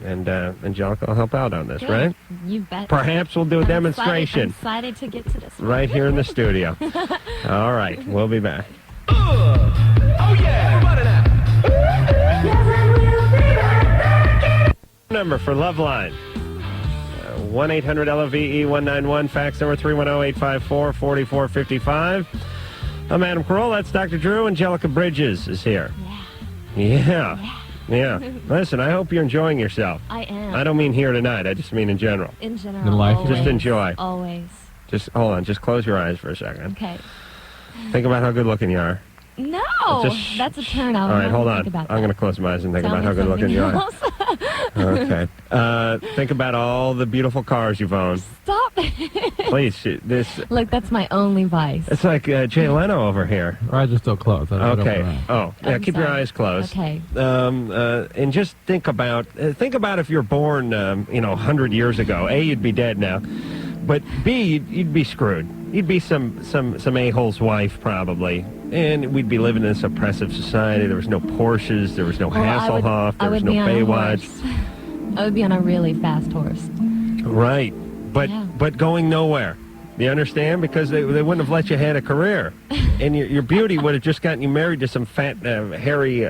And Angelica will help out on this, Good. right? You bet. Perhaps we'll do a demonstration I'm excited to get to this one. right here in the studio. All right, we'll be back. Oh yeah, run it out. number for Loveline. 1-800-LOVE-191. Fax number 310-854-4455. I'm Adam Carolla. That's Dr. Drew. Angelica Bridges is here. Yeah. Listen, I hope you're enjoying yourself. I am. I don't mean here tonight. I just mean in general. In general. In life. Always, just enjoy. Always. Just hold on. Just close your eyes for a second. Okay. Think about how good looking you are. No, Just that's a turn. All right, hold on. I'm going to close my eyes and think about how good looking you are. Okay. Think about all the beautiful cars you've owned. Stop. Please, Look, that's my only vice. It's like Jay Leno over here. Our eyes are still closed. Okay. Oh, yeah. I'm Keep your sorry. eyes closed. Okay. And just think about if you're born, 100 years ago. A, you'd be dead now, but B, you'd be screwed. You'd be some a-hole's wife probably, and we'd be living in this oppressive society. There was no Porsches, there was no Hasselhoff, there was no Baywatch. I would be on a really fast horse. Right, but going nowhere. You understand? Because they wouldn't have let you have a career, and your beauty would have just gotten you married to some fat, hairy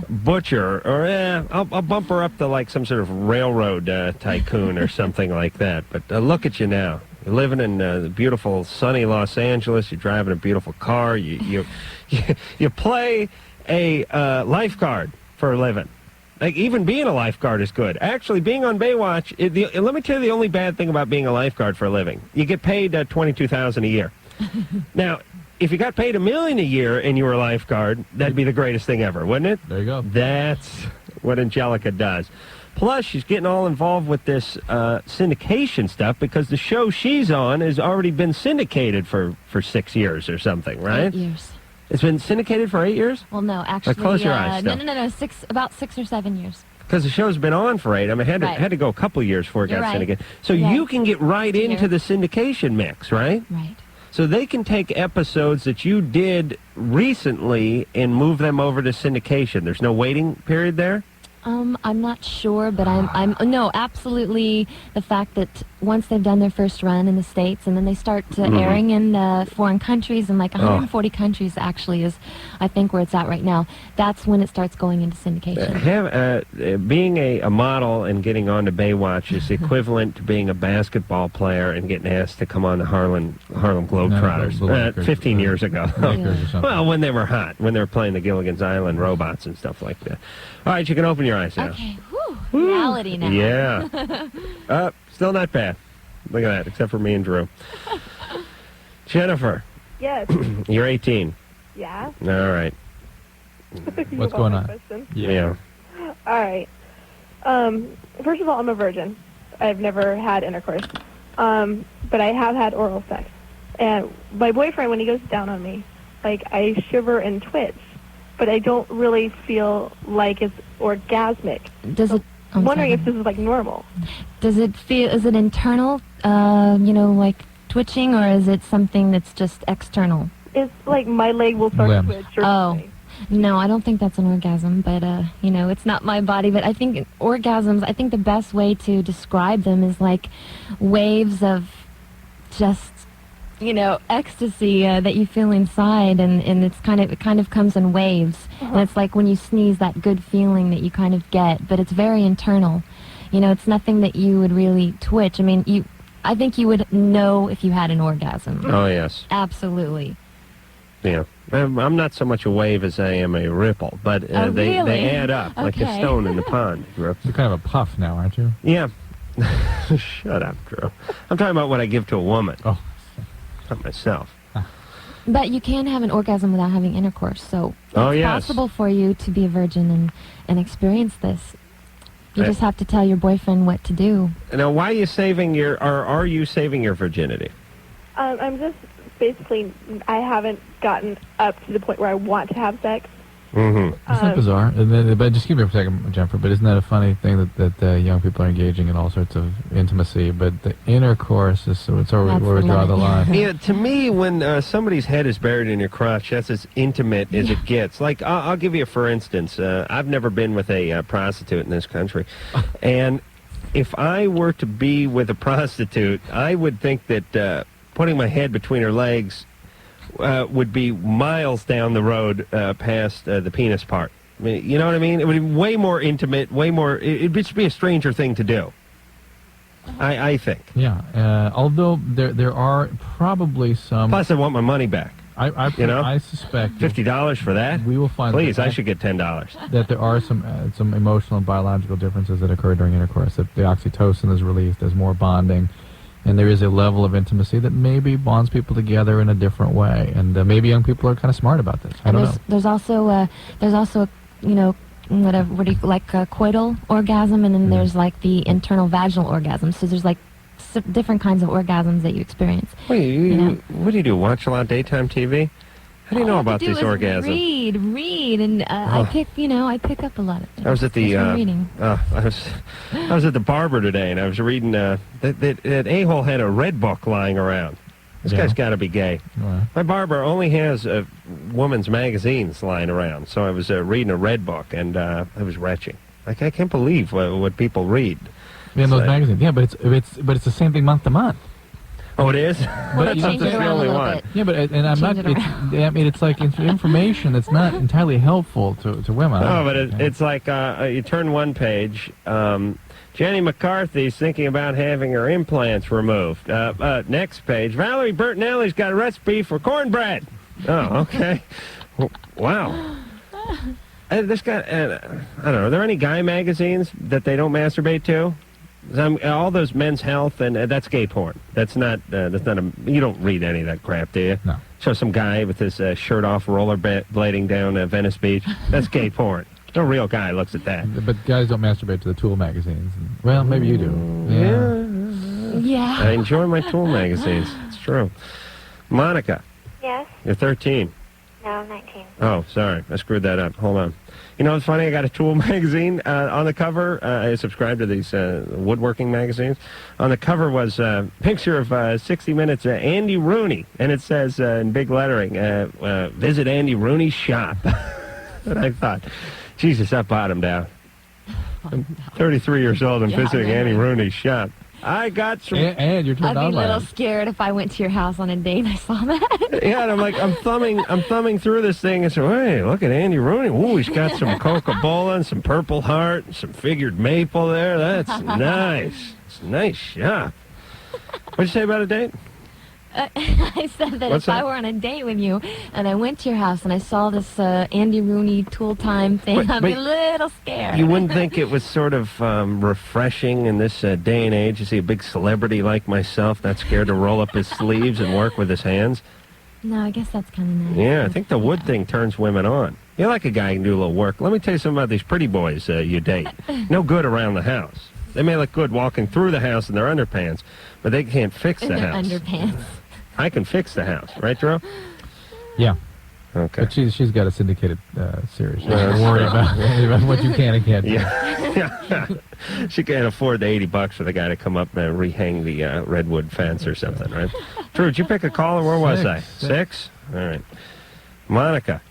butcher, or I'll bump her up to like some sort of railroad tycoon or something like that. But look at you now. You're living in the beautiful, sunny Los Angeles. You're driving a beautiful car. You play a lifeguard for a living. Like, even being a lifeguard is good. Actually, being on Baywatch, let me tell you the only bad thing about being a lifeguard for a living. You get paid $22,000 a year. Now, if you got paid $1 million a year and you were a lifeguard, that'd be the greatest thing ever, wouldn't it? There you go. That's what Angelica does. Plus, she's getting all involved with this syndication stuff because the show she's on has already been syndicated for 6 years or something, right? 8 years. It's been syndicated for 8 years? Well, no, actually. Close your eyes. No, about 6 or 7 years. Because the show's been on for 8. I mean, it had to go a couple years before it got syndicated. So you can get right into the syndication mix, right? Right. So they can take episodes that you did recently and move them over to syndication. There's no waiting period there? I'm not sure, but no, absolutely. The fact that once they've done their first run in the States and then they start airing in foreign countries, and like 140 countries actually is, I think, where it's at right now. That's when it starts going into syndication. Being a model and getting on to Baywatch is equivalent to being a basketball player and getting asked to come on the Harlem Globetrotters 15 years ago. Well, when they were hot, when they were playing the Gilligan's Island robots and stuff like that. All right, you can open your eyes now. Okay, reality now. Yeah. Still not bad. Look at that, except for me and Drew. Jennifer. Yes. You're 18. Yeah. All right. What's going on? Yeah. All right. First of all, I'm a virgin. I've never had intercourse. But I have had oral sex. And my boyfriend, when he goes down on me, like, I shiver and twitch. But I don't really feel like it's orgasmic. I'm wondering if this is like normal. Does it feel? Is it internal? Like twitching, or is it something that's just external? It's like my leg will start to twitch or something. No, I don't think that's an orgasm. But it's not my body. But I think orgasms. I think the best way to describe them is like waves of just ecstasy that you feel inside, and it kind of comes in waves. And it's like when you sneeze, that good feeling that you kind of get, but it's very internal. It's nothing that you would really twitch. I mean, I think you would know if you had an orgasm. Oh, yes. Absolutely. Yeah. I'm not so much a wave as I am a ripple, but they add up like a stone in the pond. You're kind of a puff now, aren't you? Yeah. Shut up, Drew. I'm talking about what I give to a woman. Oh. Not myself. But you can have an orgasm without having intercourse, so it's possible for you to be a virgin and experience this. You just have to tell your boyfriend what to do. Now, why are you saving are you saving your virginity? I'm just basically, I haven't gotten up to the point where I want to have sex. Isn't that bizarre? But just keep it for a second, Jennifer. But isn't that a funny thing that young people are engaging in all sorts of intimacy? But the intercourse is where we draw the line. Yeah, to me, when somebody's head is buried in your crotch, that's as intimate as it gets. Like, I'll give you for instance. I've never been with a prostitute in this country, and if I were to be with a prostitute, I would think that putting my head between her legs would be miles down the road past the penis part. You know what I mean? It would be way more intimate, way more... It'd just be a stranger thing to do. I think. Yeah, although there are probably some... Plus, I want my money back. I suspect... $50 for that? We will find... Please, I should get $10. That there are some emotional and biological differences that occur during intercourse. That the oxytocin is released, there's more bonding, and there is a level of intimacy that maybe bonds people together in a different way. And maybe young people are kind of smart about this. I don't know. There's also you know, what do you like coital orgasm, and then there's like the internal vaginal orgasm. So there's like different kinds of orgasms that you experience. Wait, what do you do? Watch a lot of daytime TV? How do you know about these orgasms? Read, and I pick up a lot of things. I was at the reading. I was at the barber today, and I was reading that a-hole had a red book lying around. This guy's got to be gay. Right. My barber only has women's magazines lying around, so I was reading a red book, and I was retching. Like, I can't believe what people read. Yeah, those magazines. Yeah, but it's the same thing month to month. Oh, it is? But change it around a little bit. Yeah, but and I'm not. It's like information that's not entirely helpful to women. Oh, but it's like you turn one page. Jenny McCarthy's thinking about having her implants removed. Next page, Valerie Bertinelli's got a recipe for cornbread. Oh, okay. Wow. This guy, I don't know, are there any guy magazines that they don't masturbate to? All those Men's Health, and that's gay porn. That's not you don't read any of that crap, do you? No. Show some guy with his shirt off rollerblading down Venice Beach. That's gay porn. No real guy looks at that. But guys don't masturbate to the Tool magazines. Well, maybe you do. Yeah. I enjoy my Tool magazines. It's true. Monica. Yes? You're 13. No, I'm 19. Oh, sorry. I screwed that up. Hold on. You know what's funny? I got a Tool magazine on the cover. I subscribe to these woodworking magazines. On the cover was a picture of 60 Minutes Andy Rooney, and it says in big lettering, visit Andy Rooney's shop. And I thought, Jesus, that bottomed out. I'm 33 years old and visiting Andy Rooney's shop. I got some... And you're turned I'd on be a little scared if I went to your house on a date and I saw that. Yeah, and I'm like, I'm thumbing through this thing and say, hey, look at Andy Rooney. Ooh, he's got some Coca-Cola and some Purple Heart and some figured maple there. That's nice. It's a nice shop. What'd you say about a date? I said that I were on a date with you and I went to your house and I saw this Andy Rooney Tool Time thing, I'd be a little scared. You wouldn't think it was sort of refreshing in this day and age to see a big celebrity like myself not scared to roll up his sleeves and work with his hands? No, I guess that's kind of nice. Yeah, I think the wood thing turns women on. You like a guy who can do a little work. Let me tell you something about these pretty boys you date. No good around the house. They may look good walking through the house in their underpants, but they can't fix the house. Underpants. I can fix the house, right, Drew? Yeah. Okay. But she's got a syndicated series. Don't worry about what you can and can't do. Yeah. She can't afford the $80 for the guy to come up and rehang the redwood fence or something, right? Drew, did you pick a caller? Where was I? Six? All right. Monica.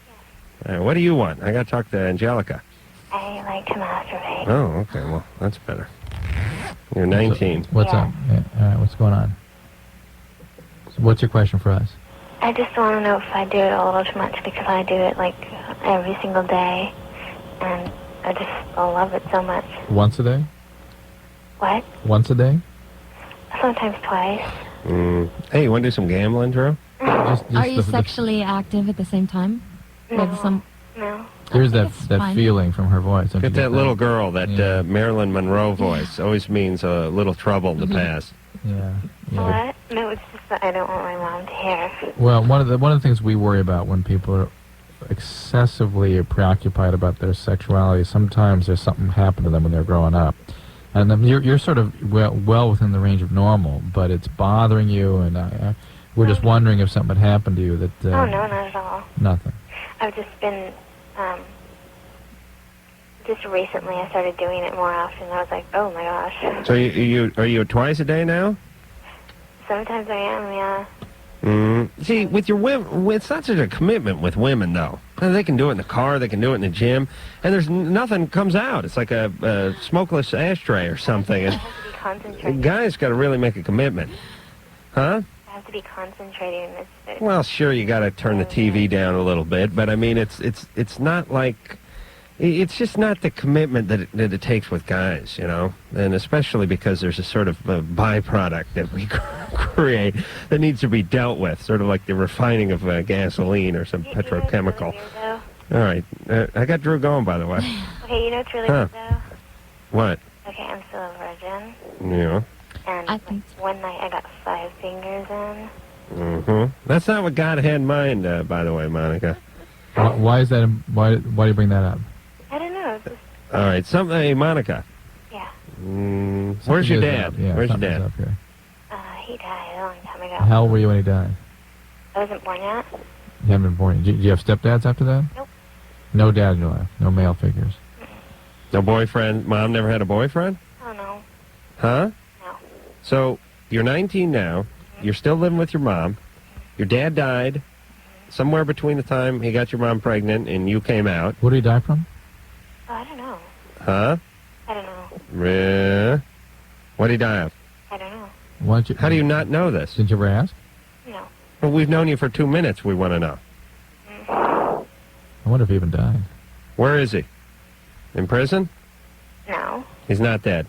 All right, what do you want? I got to talk to Angelica. I like to masturbate. Oh, okay. Well, that's better. You're 19. What's up? What's going on? So what's your question for us? I just want to know if I do it a little too much because I do it like every single day, and I love it so much. Once a day? What? Once a day? Sometimes twice. Hey, you want to do some gambling, Drew? Are you sexually active at the same time? No. No. There's that feeling from her voice. Get that little girl, that Marilyn Monroe voice. Always means a little trouble in the past. Yeah. What? No, it's just that I don't want my mom to hear. Well, one of the things we worry about when people are excessively preoccupied about their sexuality, sometimes there's something happened to them when they're growing up, and then you're sort of well within the range of normal, but it's bothering you, and we're just wondering if something had happened to you that. Oh no, not at all. Nothing. I've just been. Just recently, I started doing it more often. I was like, oh my gosh. So are you twice a day now? Sometimes I am, yeah. See, with your women, it's not such a commitment with women, though. They can do it in the car, they can do it in the gym, and there's nothing comes out. It's like a smokeless ashtray or something. I have to be concentrating. Guys got to really make a commitment, huh? I have to be concentrating. Well, sure, you got to turn the TV down a little bit, but I mean, it's not like It's just not the commitment that it takes with guys, you know, and especially because there's a sort of a byproduct that we create that needs to be dealt with, sort of like the refining of gasoline or some petrochemical. All right, I got Drew going, by the way. Okay, you know what's really weird, though? What? Okay, I'm still a virgin. Yeah. And one night I got 5 fingers in. Mm-hmm. That's not what God had in mind, by the way, Monica. Why is that? Why do you bring that up? I don't know. It's just, All right, hey, Monica. yeah. Where's your dad? Yeah, Where's your something's dad? up here. He died a long time ago. How old were you when he died? I wasn't born yet. You haven't been born. Did you have stepdads after that? Nope. No dad in your life. No male figures. No boyfriend? Mom never had a boyfriend? Oh, no. Huh? No. So, you're 19 now. You're still living with your mom. Your dad died somewhere between the time he got your mom pregnant and you came out. What did he die from? Oh, I don't know. Huh? I don't know. What did he die of? I don't know. Why don't you, How do you not know this? Did you ever ask? No. Well, we've known you for 2 minutes. We want to know. I wonder if he even died. Where is he? In prison? No. He's not dead.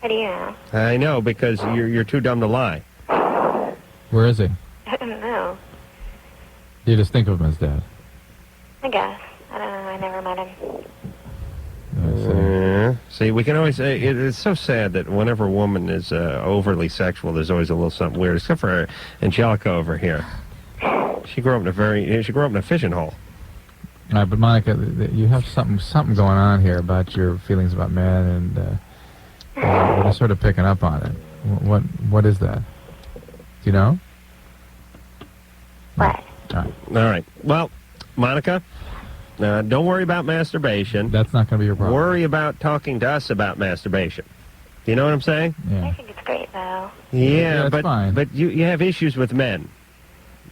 How do you know? I know, because you're too dumb to lie. Where is he? I don't know. You just think of him as dead. I guess. I don't know. I never met him. See, we can always say it's so sad that whenever a woman is overly sexual, there's always a little something weird. Except for Angelica over here. She grew up in a fishing hole. All right, but Monica, you have something going on here about your feelings about men, and we're just sort of picking up on it. What is that? Do you know? What? All right. Well, Monica, don't worry about masturbation. That's not going to be your problem. Worry about talking to us about masturbation. Do you know what I'm saying? Yeah. I think it's great, though. Yeah, that's fine. But you have issues with men.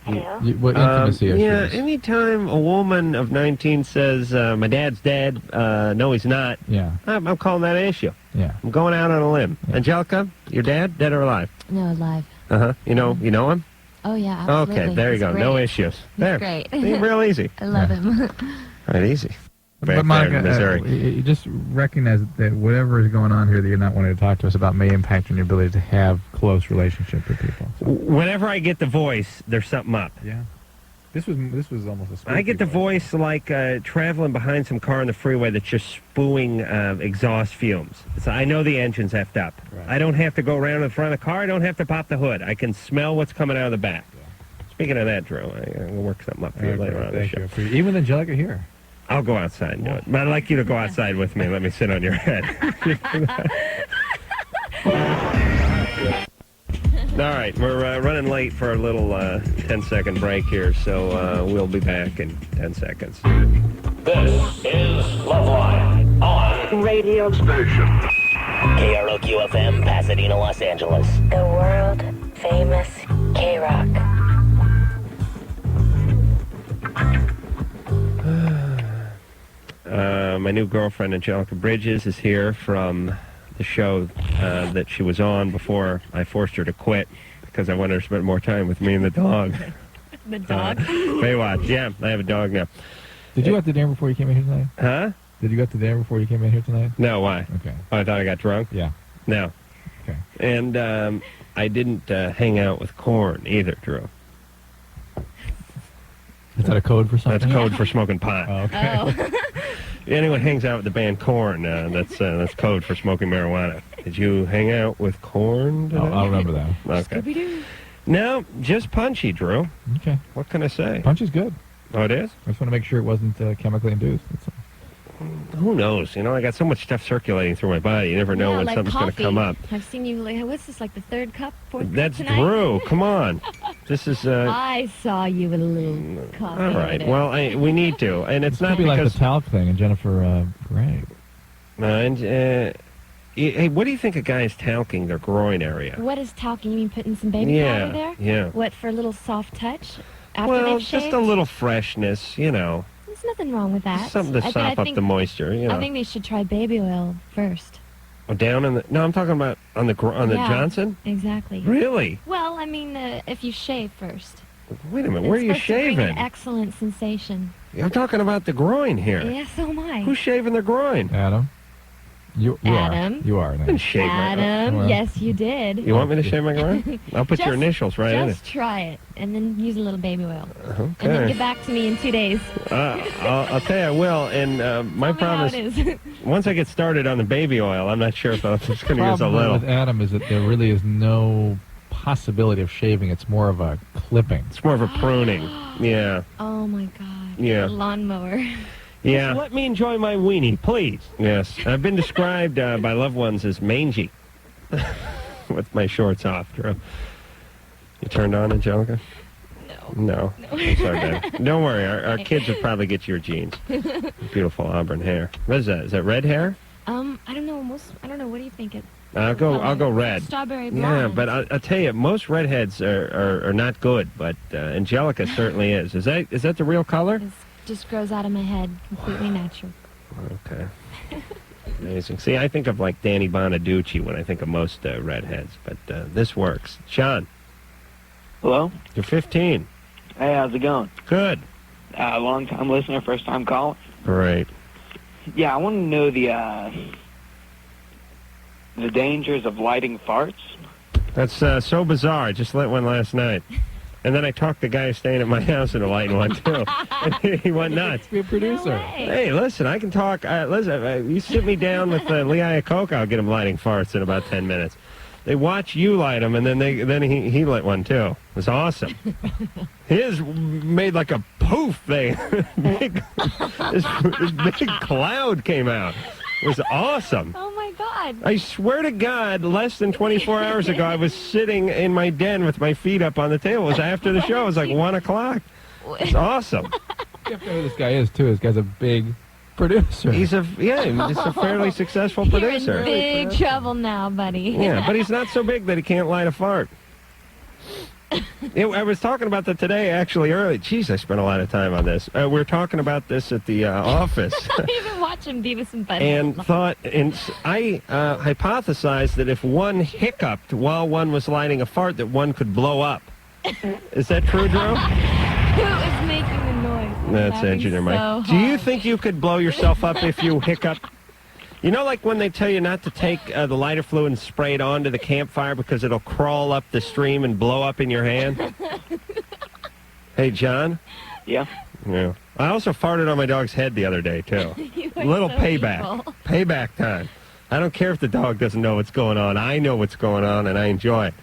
I do. What intimacy issues? Yeah, anytime a woman of 19 says, my dad's dead, no, he's not, Yeah. I'm calling that an issue. Yeah. I'm going out on a limb. Yeah. Angelica, your dad, dead or alive? No, alive. Uh-huh. You know him? Oh, yeah, absolutely. Okay, there you He's go. great. No issues. He's There. great. Real easy. I love him. All right, easy. But Back Monica, there in Missouri. you just recognize that whatever is going on here that you're not wanting to talk to us about may impact on your ability to have close relationships with people. So. Whenever I get the voice, there's something up. Yeah. This was almost a spooky I get the voice like traveling behind some car on the freeway that's just spewing exhaust fumes. So I know the engine's effed up. Right. I don't have to go around in front of the car. I don't have to pop the hood. I can smell what's coming out of the back. Yeah. Speaking of that, Drew, I'll work something up for you later on in the show. Even with Angelica here. I'll go outside and do it. But I'd like you to go outside with me. Let me sit on your head. All right, we're running late for a little 10-second break here, so we'll be back in 10 seconds. This is Loveline on Radio station. KROQ-FM, Pasadena, Los Angeles. The world famous K-Rock. My new girlfriend, Angelica Bridges, is here from the show that she was on before I forced her to quit because I wanted her to spend more time with me and the dog. The dog? Baywatch, yeah, I have a dog now. Did you go out to dinner before you came in here tonight? Huh? Did you go out to dinner before you came in here tonight? No, why? Okay. Oh, I thought I got drunk? Yeah. No. Okay. And I didn't hang out with Korn either, Drew. Is that a code for something? That's code for smoking pot. Oh, okay. Oh. Anyone hangs out with the band Korn, that's code for smoking marijuana. Did you hang out with Korn today? I'll remember that. Okay. Scooby-Doo. No, just punchy, Drew. Okay. What can I say? Punch is good. Oh, it is? I just want to make sure it wasn't chemically induced. That's all. Who knows? You know, I got so much stuff circulating through my body. You never know Yeah, when like something's going to coffee. come up. I've seen you, like, what's this, like the third cup, fourth That's cup tonight? Drew. Come on. This is... I saw you with a little coffee. all right. Well, we need to. And it's not Could be like because... the talc thing and Jennifer Gray. Hey, what do you think a guy is talking their groin area? What is talking? You mean putting some baby powder there? Yeah. What, for a little soft touch? After Well, they've just shaved? a little freshness, you know. There's nothing wrong with that. Something to sop up the moisture, you know. I think they should try baby oil first. Oh, down in the... No, I'm talking about on the Yeah, Johnson? Exactly. Really? Well, I mean, if you shave first. Wait a minute. Where are you It's supposed to bring shaving? an excellent sensation. I'm talking about the groin here. Yeah, so am I. Who's shaving their groin? Adam? You Adam. are. You are. I didn't shave my Adam, well. yes, you did. You want me to shave my groin? I'll put your initials right in it. Just try it, and then use a little baby oil. Okay. And then get back to me in 2 days. I'll tell you I will, and my promise, once I get started on the baby oil, I'm not sure if I'm just going to use a little. with Adam is that there really is no possibility of shaving. It's more of a clipping. It's more of a pruning. Yeah. Oh, my God. Yeah. A lawnmower. Yeah. Just let me enjoy my weenie, please. Yes. I've been described by loved ones as mangy with my shorts off, Drew. You turned on, Angelica? No. I'm sorry, Dad. Don't worry. Our kids would probably get your jeans. Beautiful auburn hair. What is that? Is that red hair? I don't know. I don't know. What do you think it? I'll go red. Strawberry blonde. Yeah, but I'll tell you, most redheads are not good, but Angelica certainly is. Is that the real color? It just grows out of my head, completely natural. Okay. Amazing. See, I think of like Danny Bonaducci when I think of most redheads, but this works. Sean. Hello? You're 15. Hey, how's it going? Good. Long-time listener, first-time caller. Great. Yeah, I want to know the dangers of lighting farts. That's so bizarre. I just lit one last night. And then I talked the guy staying at my house into lighting one, too. He went nuts. Be a producer. No Hey, listen, I can talk. Listen, you sit me down with Lee Iacocca, I'll get him lighting farts in about 10 minutes. They watch you light them, and then he lit one, too. It was awesome. His made like a poof thing. this big cloud came out. It was awesome. Oh, my God. I swear to God, less than 24 hours ago, I was sitting in my den with my feet up on the table. It was after the show. It was like 1 o'clock. It's awesome. You have to know who this guy is, too. This guy's a big producer. He's a fairly successful producer. You're in big trouble now, buddy. Yeah, but he's not so big that he can't light a fart. I was talking about that today, actually, early. Jeez, I spent a lot of time on this. We were talking about this at the office. You've been watching Beavis and Butthead. And I hypothesized that if one hiccuped while one was lighting a fart, that one could blow up. Is that true, Drew? Who is making the noise? That's Engineer Mike. Do you think you could blow yourself up if you hiccup? You know, like when they tell you not to take the lighter fluid and spray it onto the campfire because it'll crawl up the stream and blow up in your hand? Hey, John? Yeah? Yeah. I also farted on my dog's head the other day, too. You are Little so payback. evil. Payback time. I don't care if the dog doesn't know what's going on. I know what's going on, and I enjoy it.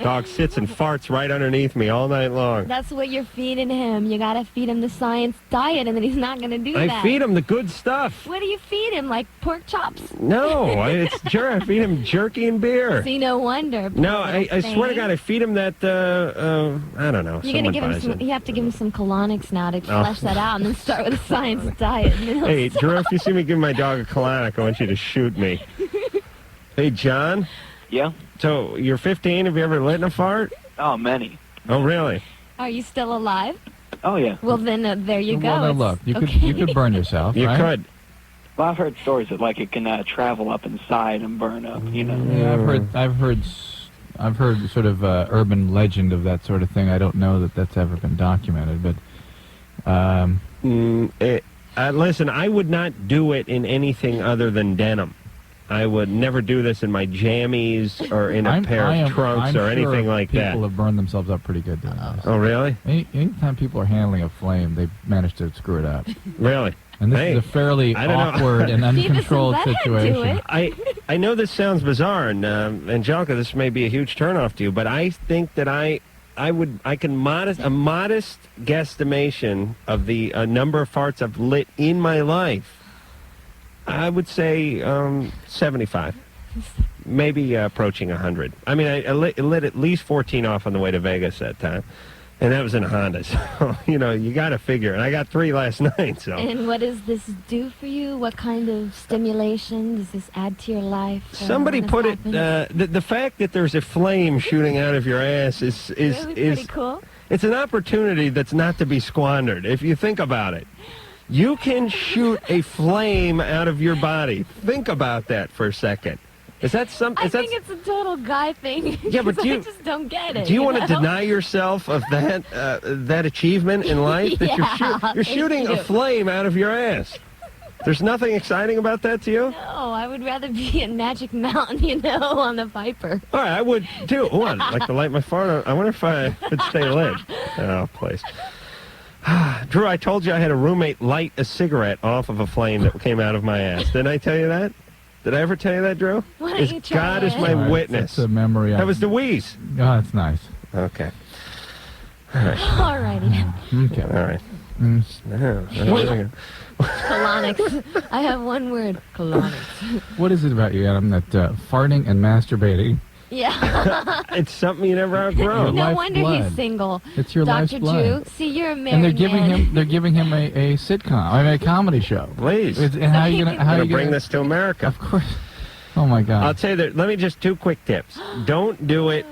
Dog sits and farts right underneath me all night long. That's what you're feeding him. You gotta feed him the science diet, and then he's not gonna do that. I feed him the good stuff. What do you feed him? Like pork chops? No, I feed him jerky and beer. See, no wonder. No, I swear to God, I feed him that, I don't know. You're gonna give him some. You have to give him some colonics now to flesh that out, and then start with a science diet. Hey, Drew, if you see me give my dog a colonic, I want you to shoot me. Hey, John? Yeah? So, you're 15. Have you ever lit in a fart? Oh, many. Oh, really? Are you still alive? Oh, yeah. Well, then there you go. Well, now look, you could burn yourself, You right? could. Well, I've heard stories that, like, it can travel up inside and burn up, you know. Yeah, I've heard sort of urban legend of that sort of thing. I don't know that that's ever been documented, but listen, I would not do it in anything other than denim. I would never do this in my jammies or in a pair of trunks or anything like that. People have burned themselves up pretty good doing this. Oh, really? Anytime people are handling a flame, they manage to screw it up. Really? And this is a fairly awkward and uncontrolled situation. I know this sounds bizarre, and Angelica, this may be a huge turnoff to you, but I think that a modest guesstimation of the number of farts I've lit in my life. I would say 75, maybe approaching 100. I mean, I lit at least 14 off on the way to Vegas that time, and that was in a Honda. So, you know, you got to figure. And I got 3 last night. So. And what does this do for you? What kind of stimulation does this add to your life? Somebody put it. The fact that there's a flame shooting out of your ass is pretty cool. It's an opportunity that's not to be squandered. If you think about it. You can shoot a flame out of your body. Think about that for a second. Is that something? I think it's a total guy thing. Yeah, but I just don't get it. Do you want know? to deny yourself of that achievement in life? That Yeah, you're shooting thank a you. flame out of your ass. There's nothing exciting about that to you? No, I would rather be at Magic Mountain, on the Viper. All right, I would too. Oh, I'd like to light my fart. I wonder if I could stay lit. Oh, please. Drew, I told you I had a roommate light a cigarette off of a flame that came out of my ass. Didn't I tell you that? Did I ever tell you that, Drew? Why don't you try God is it? my witness. It's a memory. That was the wheeze. Oh, that's nice. Okay. All right. Alrighty. Okay. All right. Colonics. I have one word. Colonics. What is it about you, Adam, that farting and masturbating? Yeah. It's something you never outgrow. No wonder he's single. It's your Dr. lifeblood. Drew, see, you're a married And they're man. giving him a sitcom, I mean a comedy show. Please. And how you gonna bring this to America? Of course. Oh my God. I'll tell you that. Let me just 2 quick tips. Don't do it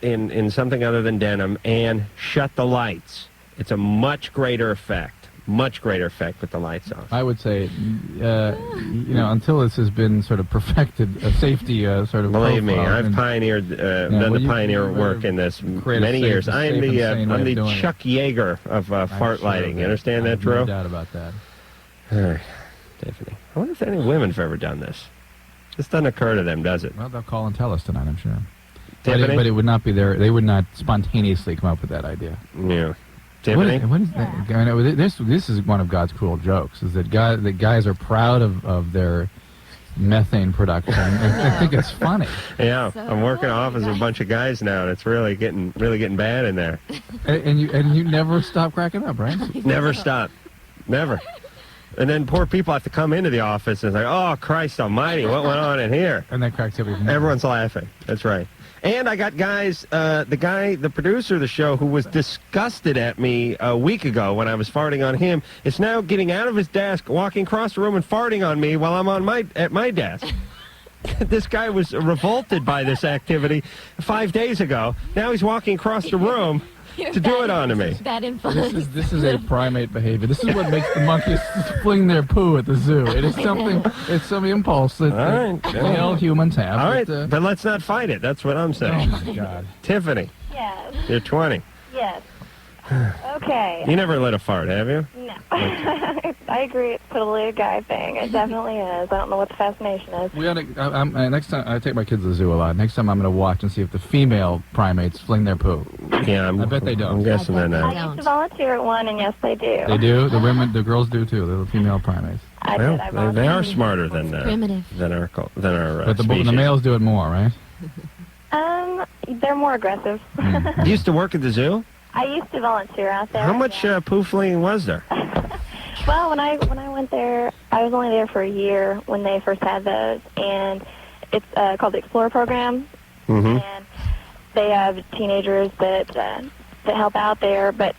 in something other than denim, and shut the lights. It's a much greater effect. Much greater effect with the lights off. I would say, until this has been sort of perfected, a safety sort of. Believe me, profile, I've and- pioneered, well, done the you pioneer better work in this create a many safe- years. I'm safe and sane way I'm of the doing it. Chuck Yeager of fart sure lighting. of You it. understand I that, have no Drew? doubt about that. All right, Tiffany. I wonder if any women have ever done this. This doesn't occur to them, does it? Well, they'll call and tell us tonight, I'm sure. Tiffany? But it would not be there. They would not spontaneously come up with that idea. Yeah. Tiffany? What is that? I know, this is one of God's cruel jokes, is that guys are proud of their methane production. I think it's funny. Yeah, I'm working off as a bunch of guys now, and it's really getting bad in there. And you never stop cracking up, right? Never stop. Never. And then poor people have to come into the office and say, "Oh, Christ Almighty, what went on in here?" And that cracks everything. Everyone's laughing. That's right. And I got guys, the producer of the show, who was disgusted at me a week ago when I was farting on him, is now getting out of his desk, walking across the room and farting on me while I'm at my desk. This guy was revolted by this activity 5 days ago. Now he's walking across the room to do it onto me. Bad influence. This is a primate behavior. This is what makes the monkeys fling their poo at the zoo. It is something. It's some impulse that all humans have. All right, but let's not fight it. That's what I'm saying. Oh my God. Tiffany, Yes. you're 20. Yes. Okay. You never lit a fart, have you? No. I agree. It's totally a guy thing. It definitely is. I don't know what the fascination is. We ought to, next time I take my kids to the zoo a lot. Next time I'm going to watch and see if the female primates fling their poo. Yeah, I bet they don't. I'm guessing they're not. I used to volunteer at one, and yes, they do. They do. The girls do too. The female primates. I Well, did. I they volunteered. are smarter than our But the species. males do it more, right? They're more aggressive. You used to work at the zoo? I used to volunteer out there. How much poo flinging was there? Well, when I went there, I was only there for a year when they first had those, and it's called the Explorer Program, Mm-hmm. and they have teenagers that help out there, but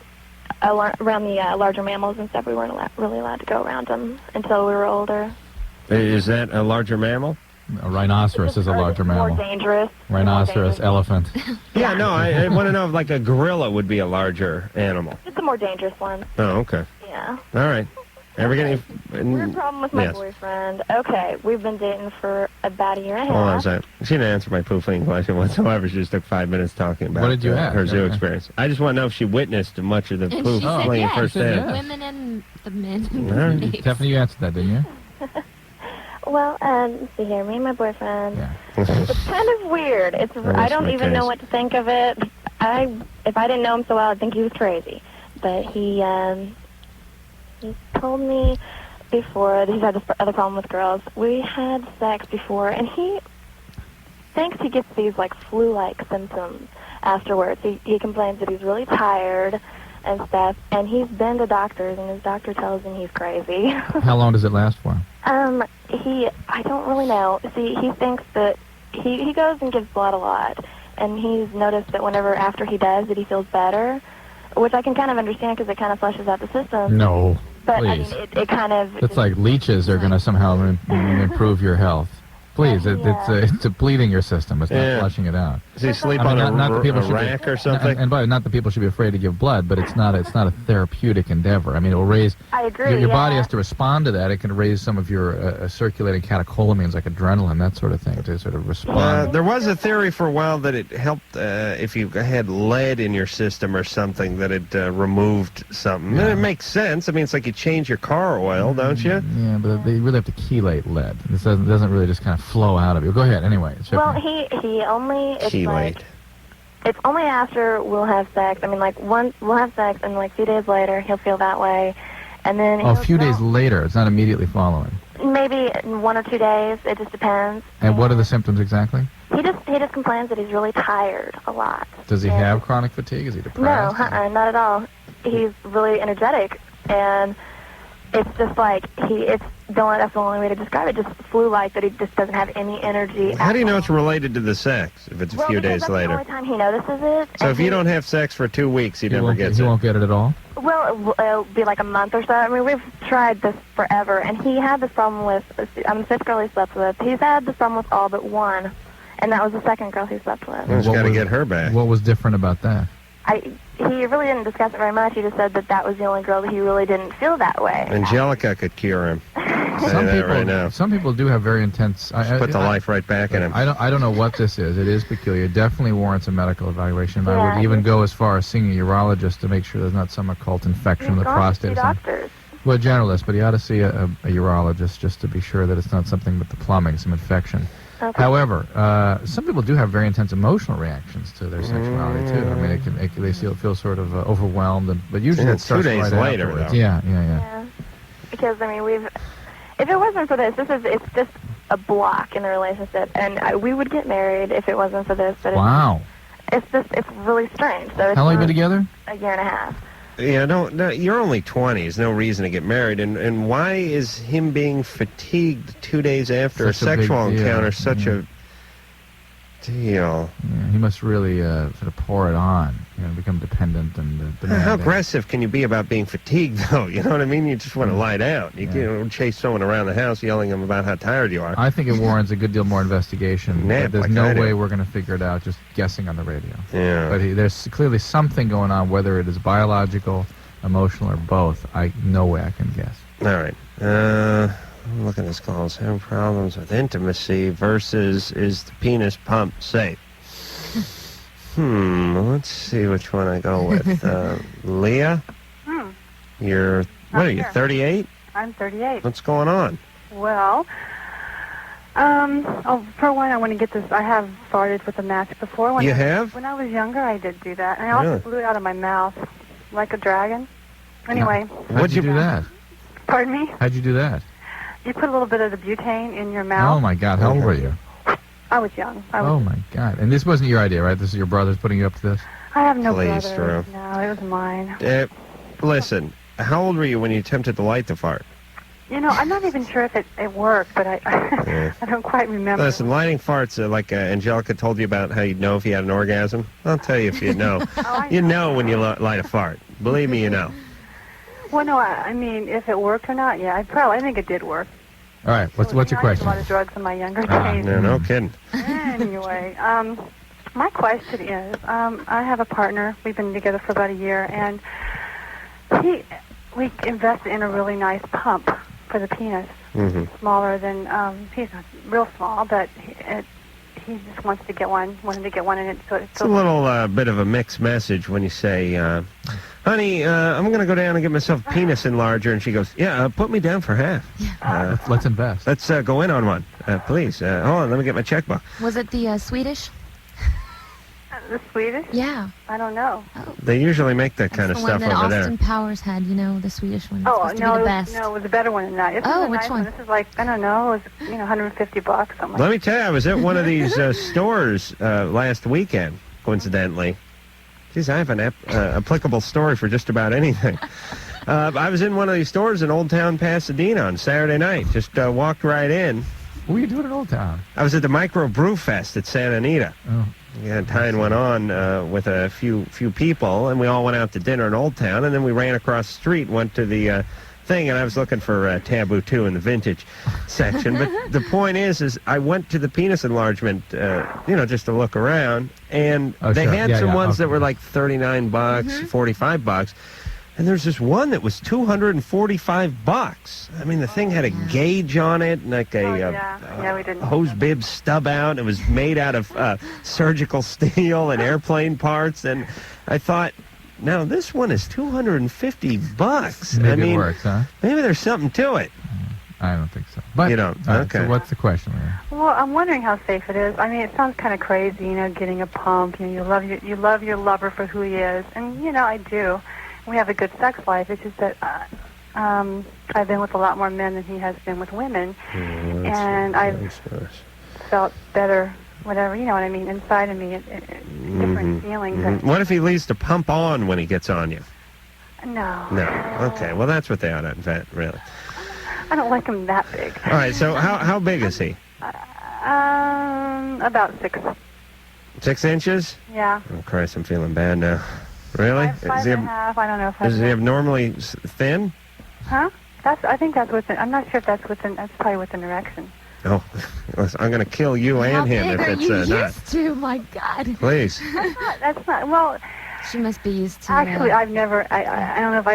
around the larger mammals and stuff, we weren't really allowed to go around them until we were older. Is that a larger mammal? A rhinoceros is a larger mammal. More dangerous. Rhinoceros, elephant. Yeah, no, I want to know if like a gorilla would be a larger animal. It's a more dangerous one. Oh, okay. Yeah. All right. Ever get any... Weird problem with my Yes. boyfriend. Okay, we've been dating for about a year and a Hold on a half. second. She didn't answer my poo flinging question whatsoever. She just took 5 minutes talking about What did you ask? her zoo Okay. experience. I just want to know if she witnessed much of the And poo she said flinging yes. firsthand. Women and the men. All right. Stephanie, you answered that, didn't you? Well, let's see here. Me and my boyfriend. Yeah. It's kind of weird. I That's don't my even know case. what to think of it. If I didn't know him so well, I'd think he was crazy. But he told me before that he's had this other problem with girls. We had sex before, and he thinks he gets these like flu-like symptoms afterwards. He complains that he's really tired and stuff, and he's been to doctors, and his doctor tells him he's crazy. How long does it last for? I don't really know. See, he thinks that he goes and gives blood a lot, and he's noticed that whenever after he does that he feels better, which I can kind of understand because it kind of flushes out the system. No, But please. I mean, it kind of It's like leeches are going to somehow improve your health. Please, it's depleting your system. It's not flushing it out. Does he sleep on a rack or something? And by the way, not that people should be afraid to give blood, but it's not a therapeutic endeavor. I mean, it will raise. I agree. Your body has to respond to that. It can raise some of your circulating catecholamines, like adrenaline, that sort of thing, to sort of respond. There was a theory for a while that it helped if you had lead in your system or something, that it removed something. Yeah. And it makes sense. I mean, it's like you change your car oil, don't you? Yeah, but they really have to chelate lead. This doesn't really just kind of flow out of you. Go ahead, anyway. Well, he only, it's only after we'll have sex. I mean, like, we'll have sex, and like a few days later, he'll feel that way. And then a few days later. It's not immediately following. Maybe 1 or 2 days. It just depends. And what are the symptoms exactly? He just complains that he's really tired a lot. Does he have chronic fatigue? Is he depressed? No, not at all. He's really energetic, and it's just like that's the only way to describe it. Just flu-like, that he just doesn't have any energy. How do you know it's related to the sex if it's a few days later? That's the only time he notices it. So if you don't have sex for 2 weeks, he never gets it. He won't get it at all? Well, it'll be like a month or so. I mean, we've tried this forever, and he had this problem with, I'm the 5th girl he slept with. He's had this problem with all but one, and that was the 2nd girl he slept with. He's got to get her back. What was different about that? He really didn't discuss it very much. He just said that was the only girl that he really didn't feel that way. Angelica could cure him. Some people do have very intense. Put the life right back in him. I don't know what this is. It is peculiar. It definitely warrants a medical evaluation. I would even go as far as seeing a urologist to make sure there's not some occult infection of the prostate. Doctors. Well, a generalist, but you ought to see a urologist just to be sure that it's not something with the plumbing, some infection. Okay. However, some people do have very intense emotional reactions to their sexuality too. I mean, they feel sort of overwhelmed, but usually it starts 2 days right later. afterwards. Though. Yeah. Because I mean, if it wasn't for this, it's just a block in the relationship, and we would get married if it wasn't for this. But Wow. It's really strange. So How long have you been together? A year and a half. Yeah, no, you're only 20. There's no reason to get married. And why is him being fatigued 2 days after Such a sexual big deal. encounter such a deal? Yeah, he must really sort of pour it on, become dependent and demanding. How aggressive can you be about being fatigued, though? You know what I mean? You just want to lie down. You can't chase someone around the house yelling them about how tired you are. I think it warrants a good deal more investigation. Nap, But there's like no I do. way we're going to figure it out just guessing on the radio. Yeah. But there's clearly something going on, whether it is biological, emotional, or both. No way I can guess. All right. I'm looking at this calls. Having problems with intimacy versus is the penis pump safe? Let's see which one I go with. Leah? What are you, 38? I'm 38. What's going on? Well, for one, I want to get this. I have farted with a match before. You have? When I was younger, I did do that. And I also Really? blew it out of my mouth like a dragon. Anyway. How'd you do that? Pardon me? How'd you do that? You put a little bit of the butane in your mouth. Oh, my God. How old were you? I was young. Oh, my God. And this wasn't your idea, right? This is your brother's putting you up to this? I have no Please, brother. Drew. No, it was mine. Listen, how old were you when you attempted to light the fart? You know, I'm not even sure if it worked, but I don't quite remember. Listen, lighting farts, like Angelica told you about how you'd know if you had an orgasm. I'll tell you if you know. You know when you light a fart. Believe me, you know. Well, no, I mean, if it worked or not, yeah, I think it did work. All right, what's your I took question? a lot of drugs in my younger days. No kidding. Anyway, my question is, I have a partner. We've been together for about a year, and we invested in a really nice pump for the penis. Mm-hmm. Smaller than, he's not real small, but he just wanted to get one, and It's a little bit of a mixed message when you say, honey, I'm going to go down and get myself a penis enlarger. And she goes, yeah, put me down for half. Let's invest. Let's go in on one, please. Hold on, let me get my checkbook. Was it the Swedish? The Swedish? Yeah. I don't know. They usually make that kind of the stuff one that over Austin there. Powers had, the Swedish one. It's Oh, supposed to no, be the best. it was a better one than that. This Oh, is a which nice one? This is like, I don't know, it was, $150, something Let me tell you, I was at one of these stores last weekend, coincidentally. Geez, I have an applicable story for just about anything. I was in one of these stores in Old Town Pasadena on Saturday night. Just walked right in. What were you doing in Old Town? I was at the Micro Brew Fest at Santa Anita. Oh. Yeah, tying one on with a few people, and we all went out to dinner in Old Town, and then we ran across the street, went to the thing, and I was looking for Taboo 2 in the vintage section. But the point is I went to the penis enlargement, just to look around, and they had some ones that were like $39, $45. And there's this one that was $245. I mean, the thing had a gauge on it, and like a hose bib stub out. It was made out of surgical steel and airplane parts. And I thought, now this one is $250. Maybe it works, huh? Maybe there's something to it. I don't think so. But you don't. Okay. So what's the question, Larry? Well, I'm wondering how safe it is. I mean, it sounds kind of crazy, getting a pump. You love your lover for who he is, and I do. We have a good sex life. It's just that I've been with a lot more men than he has been with women, and I've felt better, whatever, you know what I mean, inside of me, different feelings. What if he leaves to pump on when he gets on you? No. No. Okay. Well, that's what they ought to invent, really. I don't like him that big. All right. So how big is he? About 6. 6 inches? Yeah. Oh, Christ, I'm feeling bad now. Really? 5 and a half. I don't know if Is he abnormally thin? Huh? I think that's within. I'm not sure if that's within. That's probably within erection. Oh, I'm going to kill you and him if it's not. Used to? My God. Please. That's not. Well. She must be used to. Actually, I've never. I don't know if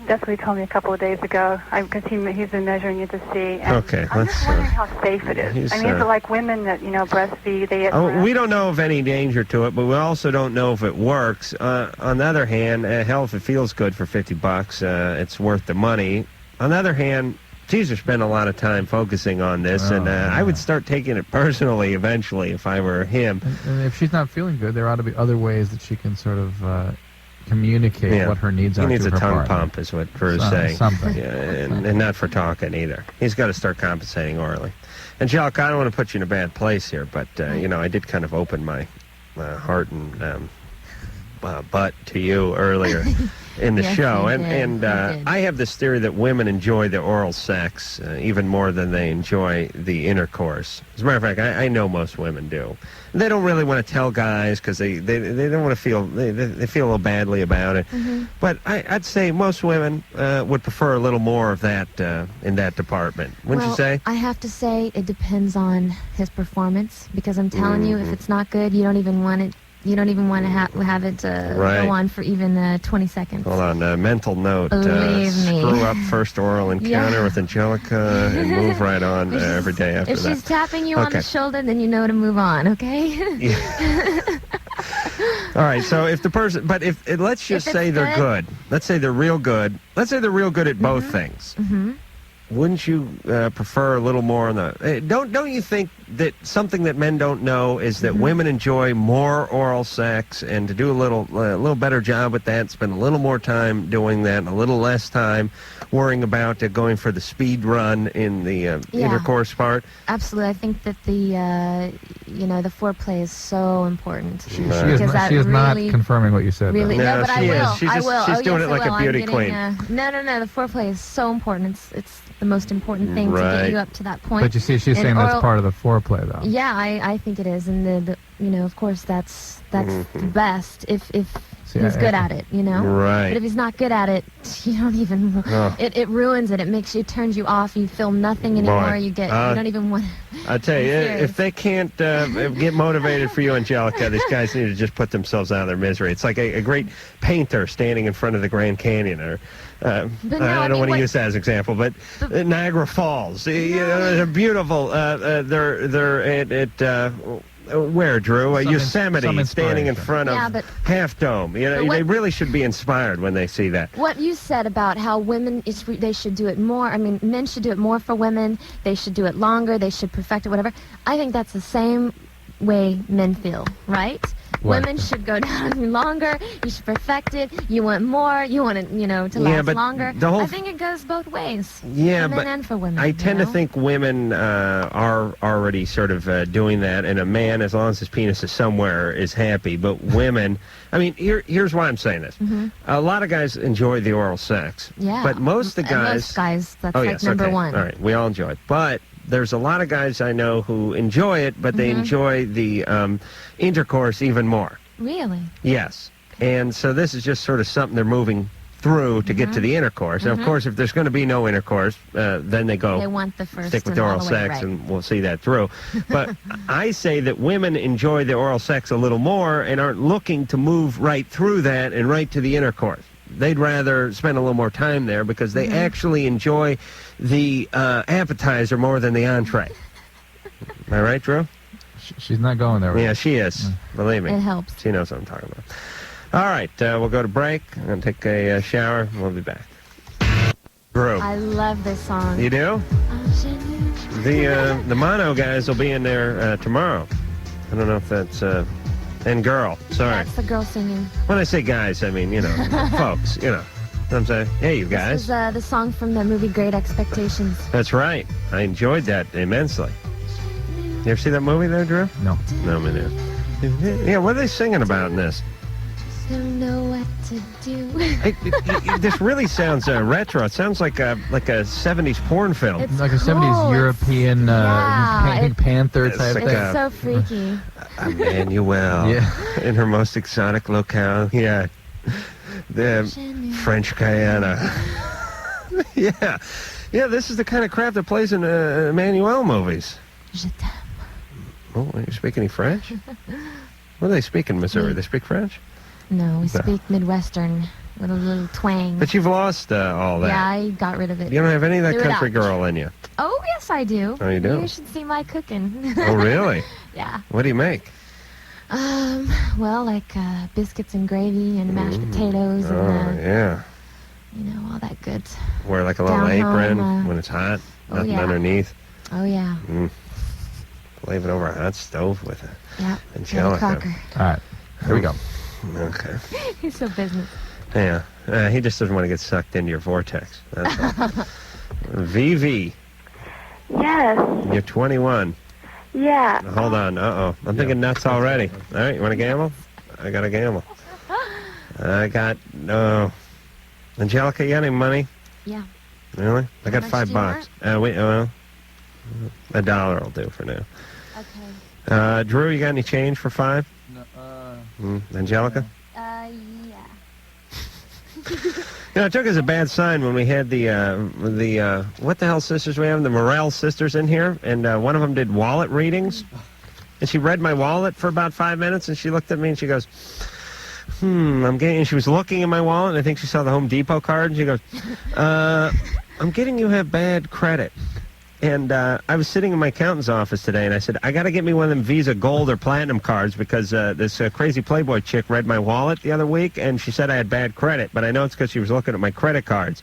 that's what he told me a couple of days ago. Because he's been measuring it to see. And okay. I'm just wondering how safe it is. Is it like women that breastfeed? We don't know of any danger to it, but we also don't know if it works. On the other hand, hell, if it feels good for $50, it's worth the money. On the other hand, Caesar spent a lot of time focusing on this, and I would start taking it personally eventually if I were him. And if she's not feeling good, there ought to be other ways that she can sort of communicate what her needs are to her partner. He needs a tongue pump, is what Drew's saying. Something. Yeah, and not for talking either. He's got to start compensating orally. Angelica, I don't want to put you in a bad place here, but, I did kind of open my heart and butt to you earlier in the show. And I have this theory that women enjoy the oral sex even more than they enjoy the intercourse. As a matter of fact, I know most women do. They don't really want to tell guys because they don't want to feel, they feel a little badly about it. But I'd say most women would prefer a little more of that in that department. Wouldn't you say? I have to say it depends on his performance, because I'm telling you, if it's not good, you don't even want it. You don't even want to have it go on for even 20 seconds. Hold on, mental note. Believe me. Screw up first oral encounter with Angelica and move right on every day after that. If she's tapping you on the shoulder, then you know to move on, okay? All right, so if the person, but let's just say they're good. Let's say they're real good. Let's say they're real good at both things. Wouldn't you prefer a little more on the... Don't you think that something that men don't know is that women enjoy more oral sex, and to do a little better job with that, spend a little more time doing that and a little less time worrying about going for the speed run in the intercourse part? Absolutely. I think that the foreplay is so important. She is not confirming what you said. Really, no, but I will. She's doing it like a beauty queen. No. The foreplay is so important. It's the most important thing to get you up to that point. But you see, she's saying that's part of the foreplay, though. Yeah, I think it is, and of course, that's the best if he's good at it, Right. But if he's not good at it, you don't even. It ruins it. It turns you off. You feel nothing anymore. You don't even want. I tell you, if they can't get motivated for you, Angelica, these guys need to just put themselves out of their misery. It's like a great painter standing in front of the Grand Canyon, or I don't want to use that as an example, but Niagara Falls. They're beautiful. They're at where, Drew? Yosemite, standing in front of Half Dome. They really should be inspired when they see that. What you said about how women, they should do it more. I mean, men should do it more for women. They should do it longer. They should perfect it, whatever. I think that's the same way men feel, right? Women should go down longer. You should perfect it. You want more. You want it, to last longer. I think it goes both ways. Yeah, for men and for women. I tend to think women are already sort of doing that, and a man, as long as his penis is somewhere, is happy. But women, I mean, here's why I'm saying this. A lot of guys enjoy the oral sex. Yeah. But most of the guys... most guys, that's number one. All right, we all enjoy it. But there's a lot of guys I know who enjoy it, but they enjoy the intercourse even more. Really? Yes. And so this is just sort of something they're moving through to get to the intercourse. And of course, if there's going to be no intercourse, then they go They want the first stick with and all oral the way, sex, right. and we'll see that through. But I say that women enjoy the oral sex a little more and aren't looking to move right through that and right to the intercourse. They'd rather spend a little more time there because they actually enjoy the appetizer more than the entree. Am I right, Drew? She's not going there. Yeah, she is. Believe me. It helps. She knows what I'm talking about. All right, we'll go to break. I'm going to take a shower. We'll be back. Drew. I love this song. You do? The mono guys will be in there tomorrow. I don't know if that's... and girl. Sorry. That's the girl singing. When I say guys, I mean, folks, you know. What I'm saying, hey, you guys. This is the song from the movie Great Expectations. That's right. I enjoyed that immensely. You ever see that movie there, Drew? No. No, me neither. Yeah, what are they singing about in this? Don't know what to do. This really sounds retro. It sounds like a 70s porn film. It's like a cool. 70s European Pink Panther type thing. It's so freaky. Emmanuel. Yeah. In her most exotic locale. Yeah. The French Guyana. Yeah. Yeah, this is the kind of crap that plays in Emmanuel movies. Je t'aime. Oh, are you speak any French? What do they speak in Missouri? They speak French? No, we speak Midwestern with a little twang. But you've lost all that. Yeah, I got rid of it. You don't have any of that Threw it country out. girl in you. Oh, yes, I do. Oh, you do? You should see my cooking. Oh, really? Yeah. What do you make? Well, like biscuits and gravy and mashed potatoes Oh, and, yeah. all that good. Wear like a little Down apron home, when it's hot. oh, Nothing yeah. underneath. Oh, yeah. Leave it over a hot stove with it. Yeah. Angelica. Crocker. All right. Here we go. Okay. He's so business. Yeah. He just doesn't want to get sucked into your vortex. That's all. VV, Yes. you're 21. Yeah. Hold on. Uh-oh. I'm thinking nuts already. All right, you want to gamble? I got to gamble. I got... Angelica, you got any money? Yeah. Really? I got much do you $5. Wait, well, $1 will do for now. Okay. Drew, you got any change for $5? No. Angelica? Yeah. It took us a bad sign when we had the what the hell sisters we have? The Morel sisters in here, and one of them did wallet readings. And she read my wallet for about 5 minutes, and she looked at me and she goes, I'm getting, and she was looking at my wallet, and I think she saw the Home Depot card, and she goes, I'm getting you have bad credit. And I was sitting in my accountant's office today, and I said, I got to get me one of them Visa Gold or Platinum cards because this crazy Playboy chick read my wallet the other week, and she said I had bad credit. But I know it's because she was looking at my credit cards,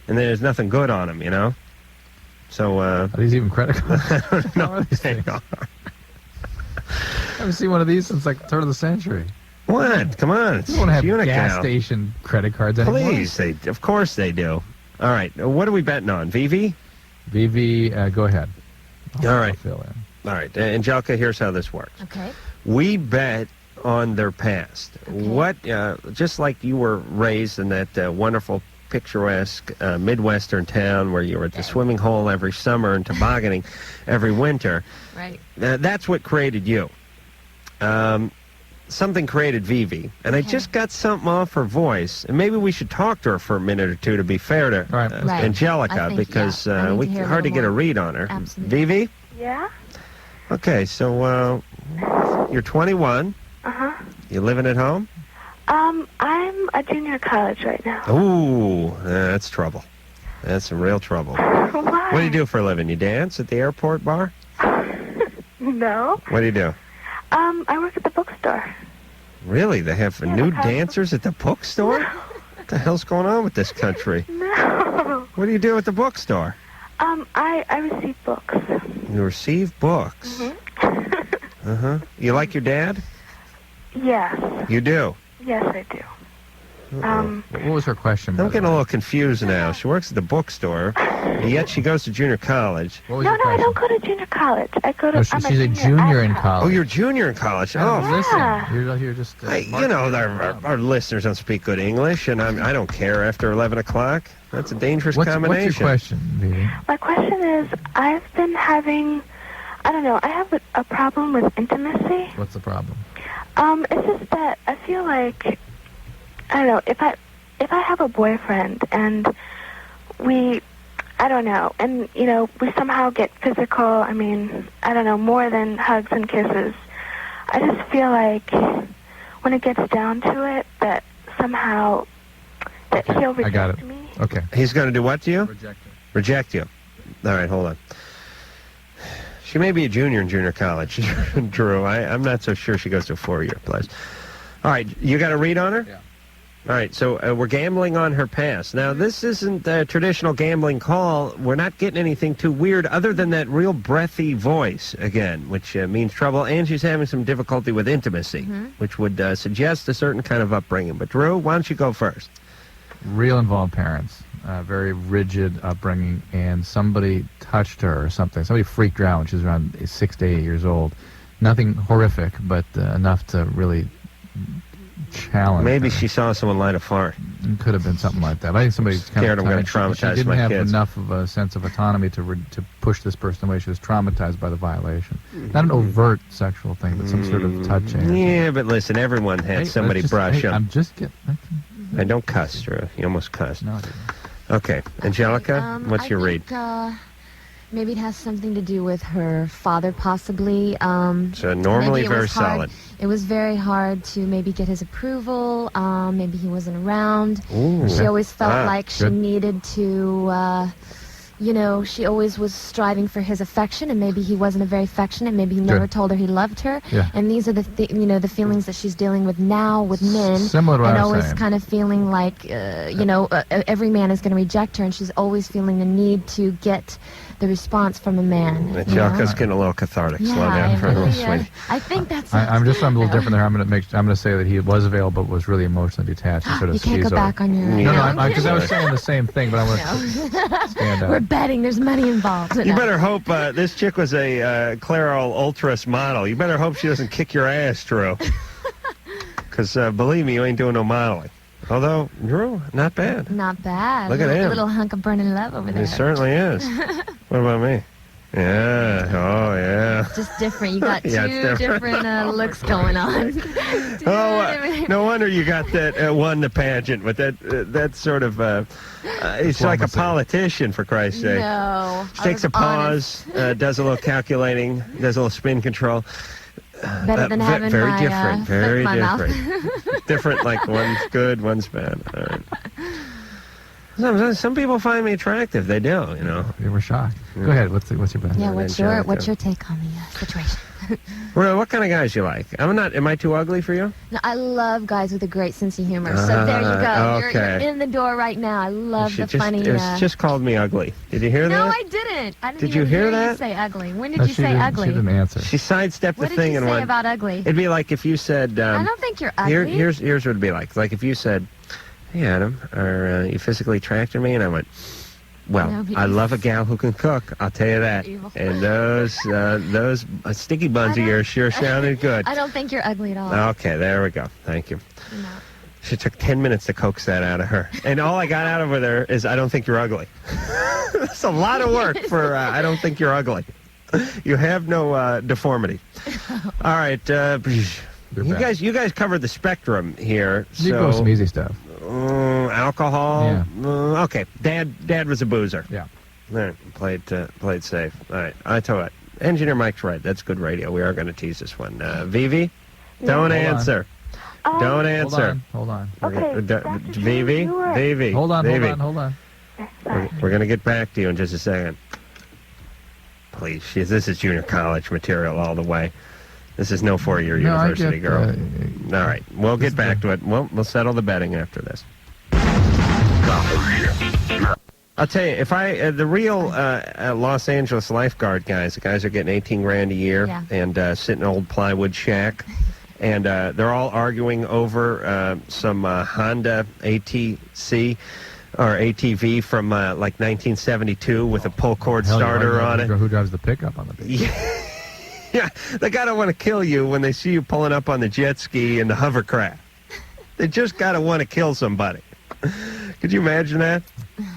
and there's nothing good on them, So, are these even credit cards? I don't know what they are. I haven't seen one of these since like the turn of the century. What? Come on. You don't have Unical. gas station credit cards anymore. Please, of course they do. All right, what are we betting on? VV? VV, go ahead. All right. Fill in. All right, Angelica, here's how this works. Okay. We bet on their past. Okay. What, just like you were raised in that wonderful, picturesque Midwestern town where you were at the swimming hole every summer and tobogganing every winter. Right. That's what created you. Something created Vivi, and I just got something off her voice, and maybe we should talk to her for a minute or two to be fair to Right. Angelica, I think, because I need we to hear a hard to little get a more. read on her. Absolutely. Vivi? Yeah? Okay, so you're 21. Uh-huh. You living at home? I'm a junior college right now. Ooh, that's trouble. That's some real trouble. Why? What do you do for a living? You dance at the airport bar? No. What do you do? I work at the bookstore. Really? They have nude dancers at the bookstore? What the hell's going on with this country? No. What do you do at the bookstore? I receive books. You receive books. Mm-hmm. Uh-huh. You like your dad? Yes. You do? Yes, I do. What was her question? I'm getting a little confused now. She works at the bookstore, and yet she goes to junior college. What was No, your I question? don't go to junior college. I go to. No, I'm she's a junior in Oh, college. you're junior in college. Oh, Yeah. Listen, you're just... our listeners don't speak good English, and I don't care after 11 o'clock. That's a dangerous combination. What's your question, Vivi? My question is, I've been having, I don't know, I have a problem with intimacy. What's the problem? It's just that I feel like, I don't know, if I have a boyfriend and I don't know, and, you know, we somehow get physical, I mean, I don't know, more than hugs and kisses, I just feel like when it gets down to it, that somehow that he'll reject me. Okay. He's going to do what to you? Reject her. Reject you. All right, hold on. She may be a junior in junior college, Drew. I'm not so sure she goes to a 4-year place. All right, you got a read on her? Yeah. All right, so we're gambling on her past. Now, this isn't a traditional gambling call. We're not getting anything too weird other than that real breathy voice, again, which means trouble. And she's having some difficulty with intimacy, which would suggest a certain kind of upbringing. But, Drew, why don't you go first? Real involved parents, very rigid upbringing, and somebody touched her or something. Somebody freaked her out when she was around 6 to 8 years old. Nothing horrific, but enough to really challenge Maybe her. she saw someone light a fart. It could have been something like that. I think somebody Scared I'm going to traumatize she didn't my have kids. enough of a sense of autonomy to push this person away. She was traumatized by the violation. Not an overt sexual thing, but some sort of touching. Yeah, but listen, everyone had somebody brush them. I'm just getting... I don't cuss, Drew. You almost cussed. No, I didn't. Okay, Angelica, what's your read? Maybe it has something to do with her father, possibly. So normally maybe it very was hard. solid. It was very hard to maybe get his approval. Maybe he wasn't around. Ooh. She always felt like she good. needed to, you know, she always was striving for his affection, and maybe he wasn't a very affectionate. Maybe he never told her he loved her. Yeah. And these are the the feelings that she's dealing with now with men. Similar to what and I was always saying. kind of feeling like, every man is going to reject her, and she's always feeling the need to get the response from a man. Angelica's getting a little cathartic. Slow down I for a little really, sweetie. I think that's. I'm a little different there. I'm going to say that he was available, but was really emotionally detached. And sort of You can't go back on your. No, because I was saying the same thing, but I want to stand out. We're betting. There's money involved. You better hope this chick was a Clairol Ultras model. You better hope she doesn't kick your ass, Drew. Because believe me, you ain't doing no modeling. Although, Drew, not bad. Not bad. Look at him. A little hunk of burning love over there. He certainly is. What about me? Yeah. Oh, yeah. Just different. You got Yeah, two it's different. different looks going on. No wonder you got that won the pageant. But that sort of, it's like a politician, for Christ's sake. No. She takes a pause, does a little calculating, does a little spin control. Better than having very my, different, very my different. Different, like one's good, one's bad. All right. Some people find me attractive. They do, you know. You were shocked. Go ahead. What's your best? Yeah. What's your take on the situation? Well, what kind of guys you like? Am I too ugly for you? No, I love guys with a great sense of humor. So there you go. Okay. You're in the door right now. I love the funny. It just called me ugly. Did you hear that? No, I didn't. I didn't Did even you hear you that? say ugly. When did you say ugly? She didn't answer. She sidestepped What the did thing you and say went. about ugly? It'd be like if you said. I don't think you're ugly. Here's what it'd be like. Like if you said, "Hey, Adam, are you physically attracted to me?" And I went, "Well, No, I love a gal who can cook. I'll tell you that." Evil. And those sticky buns of yours sure sounded good. I don't think you're ugly at all. Okay, there we go. Thank you. No. She took 10 minutes to coax that out of her. And all I got out of her is, I don't think you're ugly. That's a lot of work for, I don't think you're ugly. You have no deformity. All right. You guys covered the spectrum here. You go with some easy stuff. Alcohol. Yeah. Okay. Dad was a boozer. Yeah. All right. Played safe. All right. I tell you what. Engineer Mike's right. That's good radio. We are going to tease this one. Vivi, don't answer. Don't answer. Hold on. Okay, Vivi. Hold on. We're going to get back to you in just a second. Please. This is junior college material all the way. This is no 4-year university, girl. All right. We'll get back to it. We'll settle the betting after this. I'll tell you, if the real Los Angeles lifeguard guys, the guys are getting $18,000 a year and sit in an old plywood shack, and they're all arguing over some Honda ATC or ATV from like 1972 with a pull cord starter on it. Who drives the pickup on the beach? Yeah, they gotta want to kill you when they see you pulling up on the jet ski and the hovercraft. They just gotta want to kill somebody. Could you imagine that?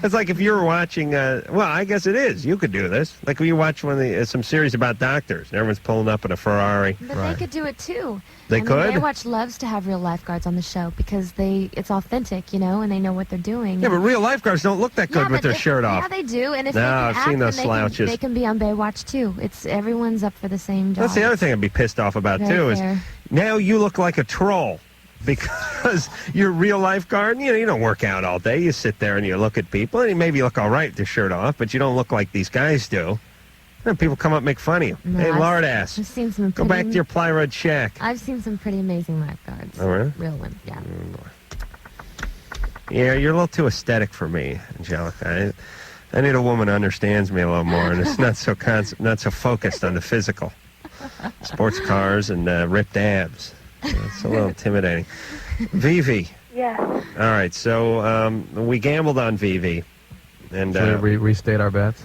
It's like if you were watching, well, I guess it is. You could do this. Like when you watch some series about doctors, and everyone's pulling up in a Ferrari. But they could do it too. They could? Baywatch loves to have real lifeguards on the show because it's authentic, and they know what they're doing. Yeah, but real lifeguards don't look that good with their shirt off. Yeah, they do. And if No, they can I've act, seen those then slouches. they can be on Baywatch too. Everyone's up for the same job. That's the other thing I'd be pissed off about, Very too, fair. is now you look like a troll. Because you're a real lifeguard, you don't work out all day. You sit there and you look at people, and you maybe look all right with your shirt off, but you don't look like these guys do. And people come up and make fun of you. No, Hey, I've lard ass, seen some go back to your plywood shack. I've seen some pretty amazing lifeguards. Oh, really? Real ones, yeah. Yeah, you're a little too aesthetic for me, Angelica. I need a woman who understands me a little more, and it's not so focused on the physical. Sports cars and ripped abs. It's a little intimidating. Vivi. Yes. All right, so we gambled on Vivi. And Should we restate our bets?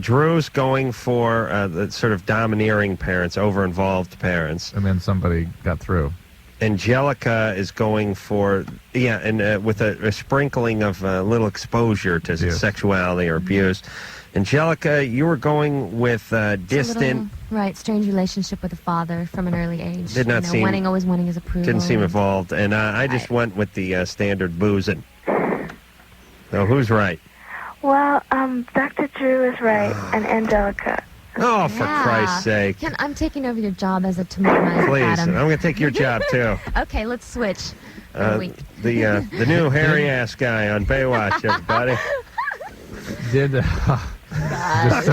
Drew's going for the sort of domineering parents, over-involved parents. And then somebody got through. Angelica is going for, with a sprinkling of little exposure to sexuality or abuse. Angelica, you were going with distant... Strange relationship with a father from an early age. Did not seem... Always wanting his approval. Didn't seem involved. And I just went with the standard boozing. So who's right? Well, Dr. Drew is right, and Angelica. Oh, for Christ's sake. I'm taking over your job as a tomorrow night, Please, Adam. I'm going to take your job, too. Okay, let's switch. The new hairy-ass guy on Baywatch, everybody.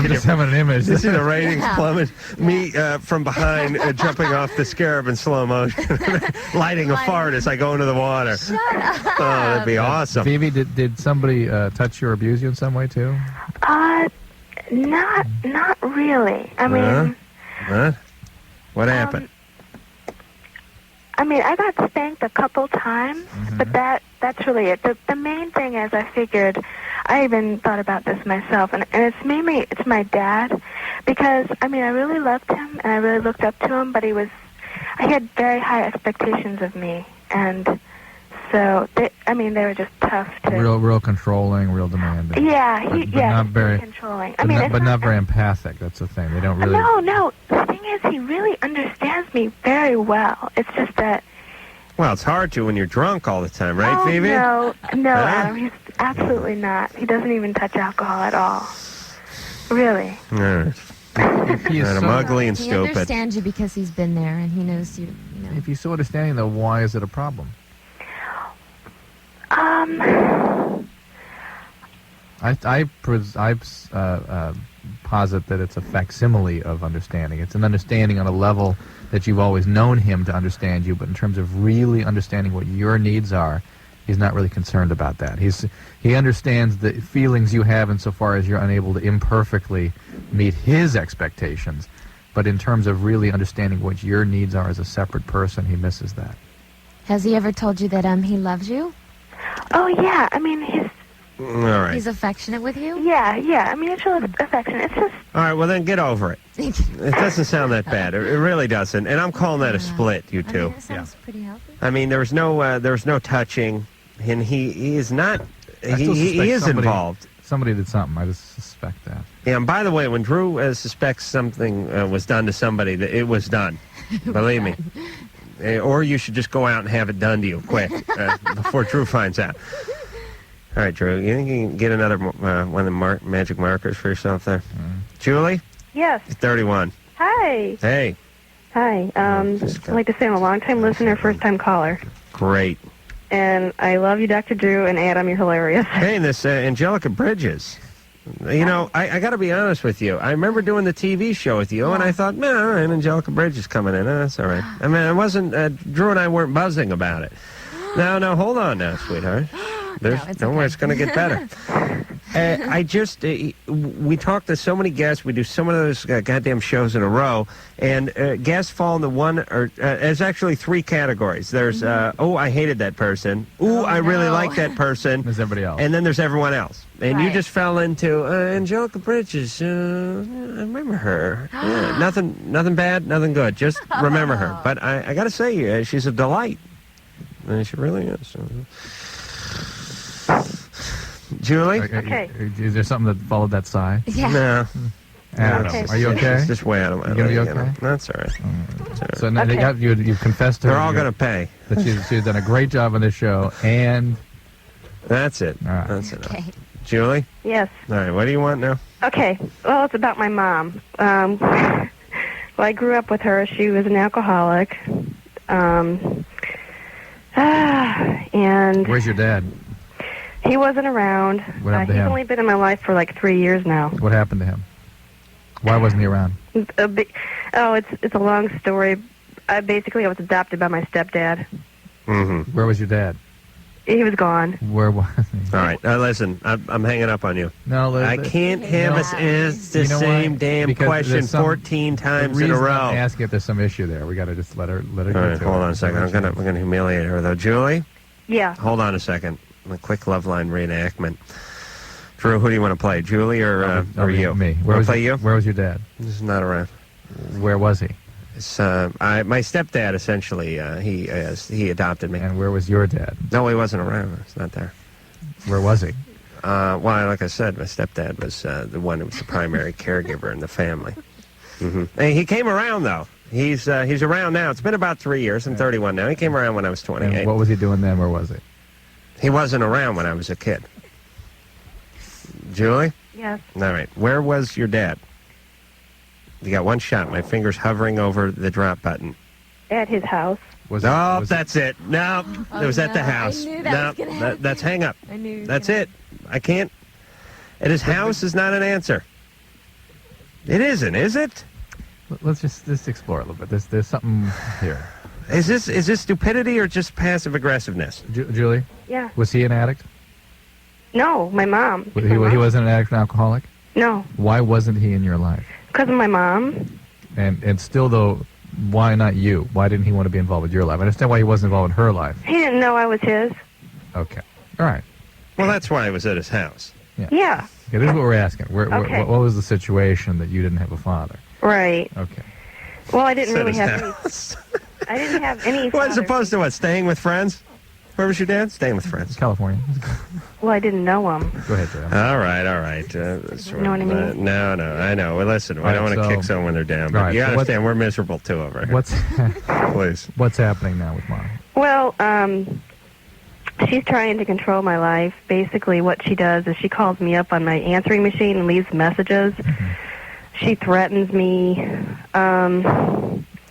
Just having an image. You see the ratings plummet? Me from behind jumping off the scarab in slow motion, lighting a fart as I go into the water. Shut up. Oh, that'd be awesome. Vivi, did somebody touch you or abuse you in some way, too? Not really. I mean... What happened? I got spanked a couple times, but that's really it. The main thing is I figured, I even thought about this myself, and it's my dad, because, I really loved him, and I really looked up to him, but he had very high expectations of me, and so, they were just tough to... Real controlling, real demanding. Yeah, not very controlling. But not very empathic, that's the thing. They don't really... No, the thing is, he really understands me very well. It's just that... Well, it's hard to when you're drunk all the time, right, Vivi? No, Adam, he's absolutely not. He doesn't even touch alcohol at all. Really. I'm ugly and He stupid. understands you because he's been there, and he knows you. If he's so understanding, though, why is it a problem? I posit that it's a facsimile of understanding. It's an understanding on a level that you've always known him to understand you, but in terms of really understanding what your needs are, he's not really concerned about that. He understands the feelings you have insofar as you're unable to imperfectly meet his expectations, but in terms of really understanding what your needs are as a separate person, he misses that. Has he ever told you that he loves you? Oh, yeah. All right. He's affectionate with you? Yeah. It's really affectionate. It's just... All right, well, then get over it. It doesn't sound that bad. It really doesn't. And I'm calling that a split, you two. It sounds pretty healthy. There was no touching, and he is not... He is involved. Somebody did something. I just suspect that. Yeah, and by the way, when Drew suspects something was done to somebody, it was done. Believe me. Or you should just go out and have it done to you quick before Drew finds out. All right, Drew, you think you can get another one of the magic markers for yourself there? Julie? Yes. 31. Hi. Hey. Hi. I'd like to say I'm a long-time listener, first-time caller. Great. And I love you, Dr. Drew, and Adam, you're hilarious. Hey, and this Angelica Bridges. I got to be honest with you. I remember doing the TV show with you, and I thought, man, all right, Angelica Bridges coming in. That's all right. I wasn't, Drew and I weren't buzzing about it. No, hold on now, sweetheart. Don't worry, it's going to get better. We talk to so many guests. We do so many of those goddamn shows in a row, and guests fall into one, or there's actually three categories. There's, I hated that person. I really like that person. There's everybody else. And then there's everyone else. And you just fell into Angelica Bridges. I remember her. Yeah, nothing bad, nothing good. Just remember her. But I got to say, she's a delight. She really is. Julie? Okay. Is there something that followed that sigh? Yeah. No. Adam, Okay. are you okay? It's just way out of my You gonna be league, okay? That's all right. So now you've confessed to They're her all going to pay. that she's done a great job on this show, and That's it. all right. That's enough. Okay. Julie? Yes. All right, what do you want now? Okay. Well, it's about my mom. Well, I grew up with her. She was an alcoholic. And Where's your dad? he wasn't around. What happened to He's him? only been in my life for like 3 years now. What happened to him? Why wasn't he around? It's a long story. I was adopted by my stepdad. Mm-hmm. Where was your dad? He was gone. Where was he? All right, listen, I'm hanging up on you. No, I can't have us ask the You know same why? damn Because question there's some- 14 times the in a reason row. I'm asking if there's some issue there. We got to just let her All get right, to hold it. on a second. We're gonna humiliate her though. Julie, Yeah. hold on a second. A quick Loveline reenactment. Drew, who do you want to play, Julie or you? Me. Wanna play you? Where was your dad? He's not around. Where was he? It's, my stepdad essentially. He adopted me. And where was your dad? No, he wasn't around. He's not there. Where was he? Well, like I said, my stepdad was the one who was the primary caregiver in the family. Mm-hmm. Hey, he came around though. He's around now. It's been about 3 years. I'm 31 now. He came around when I was 28. And what was he doing then? Where was he? He wasn't around when I was a kid. Julie? Yes. All right. Where was your dad? You got one shot. My finger's hovering over the drop button. At his house. That's it. No, it was at the no. house. I knew that was gonna happen. That's hang up. I knew. That's it. I can't. At his house is not an answer. It isn't, is it? Let's just explore a little bit. There's something here. Is this stupidity or just passive aggressiveness? Julie? Yeah. Was he an addict? No, my mom. He wasn't an addict and alcoholic? No, Why wasn't he in your life? because of my mom. And still, though, why not you? Why didn't he want to be involved with your life? I understand why he wasn't involved in her life. He didn't know I was his. Okay. All right. Well, that's why I was at his house. Yeah. Okay, this is what we're asking. Okay. What was the situation that you didn't have a father? Right. Okay. Well, I didn't It's at really his have house. I didn't have any. Well, as father opposed to what? Staying with friends? Where was your dad? Staying with friends. California. Well, I didn't know him. Go ahead, Joe. All right. You know what I mean? No, I know. Well, listen, All I right, don't want to so- kick someone when they're down, but all right, you so understand we're miserable too over here. What's Please. what's happening now with Mom? Well, she's trying to control my life. Basically, what she does is she calls me up on my answering machine and leaves messages. Mm-hmm. She threatens me.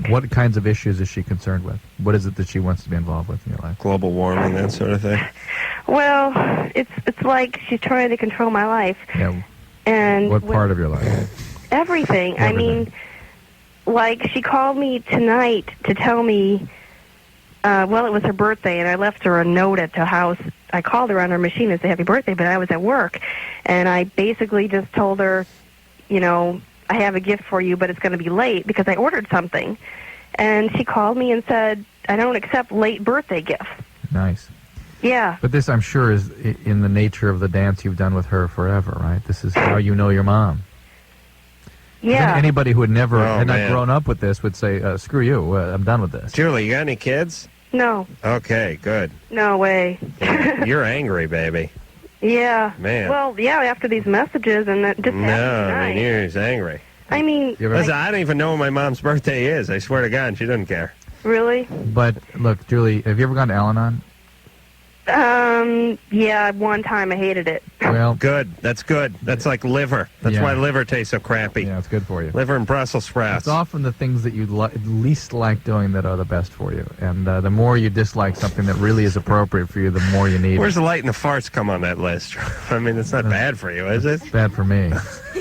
What kinds of issues is she concerned with? What is it that she wants to be involved with in your life? Global warming, that sort of thing. Well, it's like she's trying to control my life. Yeah. And What part of your life? Everything. I mean, like she called me tonight to tell me. Well, it was her birthday, and I left her a note at the house. I called her on her machine and said happy birthday, but I was at work, and I basically just told her, you know, I have a gift for you, but it's going to be late because I ordered something. And she called me and said, I don't accept late birthday gifts. Nice. Yeah. But this, I'm sure, is in the nature of the dance you've done with her forever, right? This is how you know your mom. Yeah. Anybody who had never had not man. grown up with this would say, screw you, I'm done with this. Julie, you got any kids? No. Okay, good. No way. You're angry, baby. Yeah. Man. Well, yeah, after these messages and that just No, happened I mean, tonight. he's angry. I mean, Listen, I don't even know when my mom's birthday is. I swear to God, and she doesn't care. really? But, look, Julie, have you ever gone to Al-Anon? Yeah, one time I hated it. Well, good. That's good. That's like liver. That's Yeah. why liver tastes so crappy. Yeah, it's good for you. Liver and Brussels sprouts. It's often the things that you least like doing that are the best for you. And the more you dislike something that really is appropriate for you, the more you need Where's it. the light and the farts come on that list? I mean, it's not bad for you, is it? It's bad for me,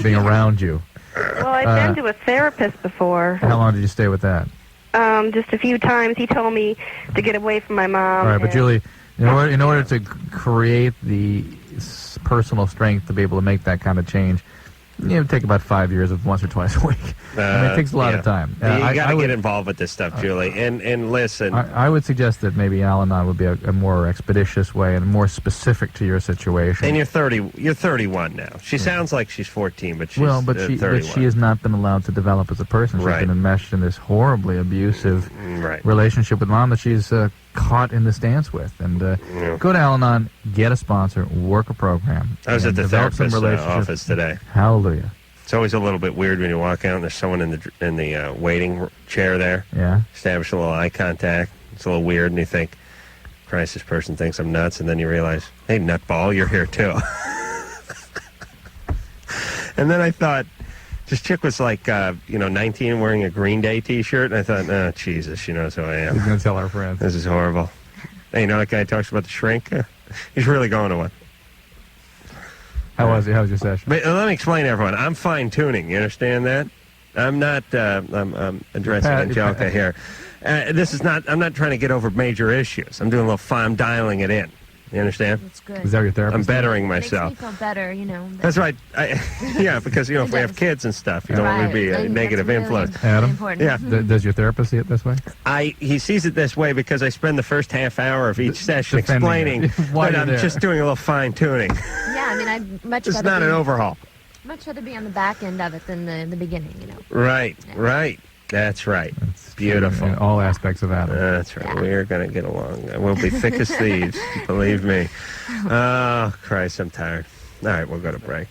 being around you. Well, I've been to a therapist before. How long did you stay with that? Just a few times. He told me to get away from my mom. All right, but and- Julie, in order to create the personal strength to be able to make that kind of change, it would take about 5 years of once or twice a week. I mean, it takes a lot of time. You I got to would- get involved with this stuff, Julie. And listen. I would suggest that maybe Al-Anon would be a more expeditious way and more specific to your situation. And you're 30. You're 31 now. She sounds like she's 14, but she's but 31. she has not been allowed to develop as a person. She's Right. been enmeshed in this horribly abusive Right. relationship with Mom that she's caught in this dance with. And go to Al-Anon, get a sponsor, work a program. I was at the develop some therapist's relationships. office today. Hallelujah. It's always a little bit weird when you walk out and there's someone in the waiting chair there. Yeah. Establish a little eye contact. It's a little weird, and you think, Christ, this person thinks I'm nuts, and then you realize, hey, nutball, you're here too. And then I thought, this chick was like, 19, wearing a Green Day T-shirt, and I thought, oh, Jesus, she knows who I am. He's going to tell our friends. This is horrible. Hey, you know that guy talks about the shrink? He's really going to one. How was it? How was your session? But let me explain to everyone. I'm fine-tuning. You understand that? I'm not, I'm addressing Angelica here. I'm not trying to get over major issues. I'm doing a little I'm dialing it in. You understand? That's good. Is that your therapist? I'm bettering myself. Makes me feel better, That's right. Yeah, because, if we have kids and stuff, you don't want to be a negative influence. Adam? Yeah. Does your therapist see it this way? He sees it this way because I spend the first half hour of each session explaining why that I'm just doing a little fine-tuning. Yeah, I'd much It's rather not an overhaul. Much rather be on the back end of it than the beginning, Right, right. That's right. Beautiful. In all aspects of Adam. That's right. We're going to get along. We'll be thick as thieves. Believe me. Oh, Christ, I'm tired. All right, we'll go to break.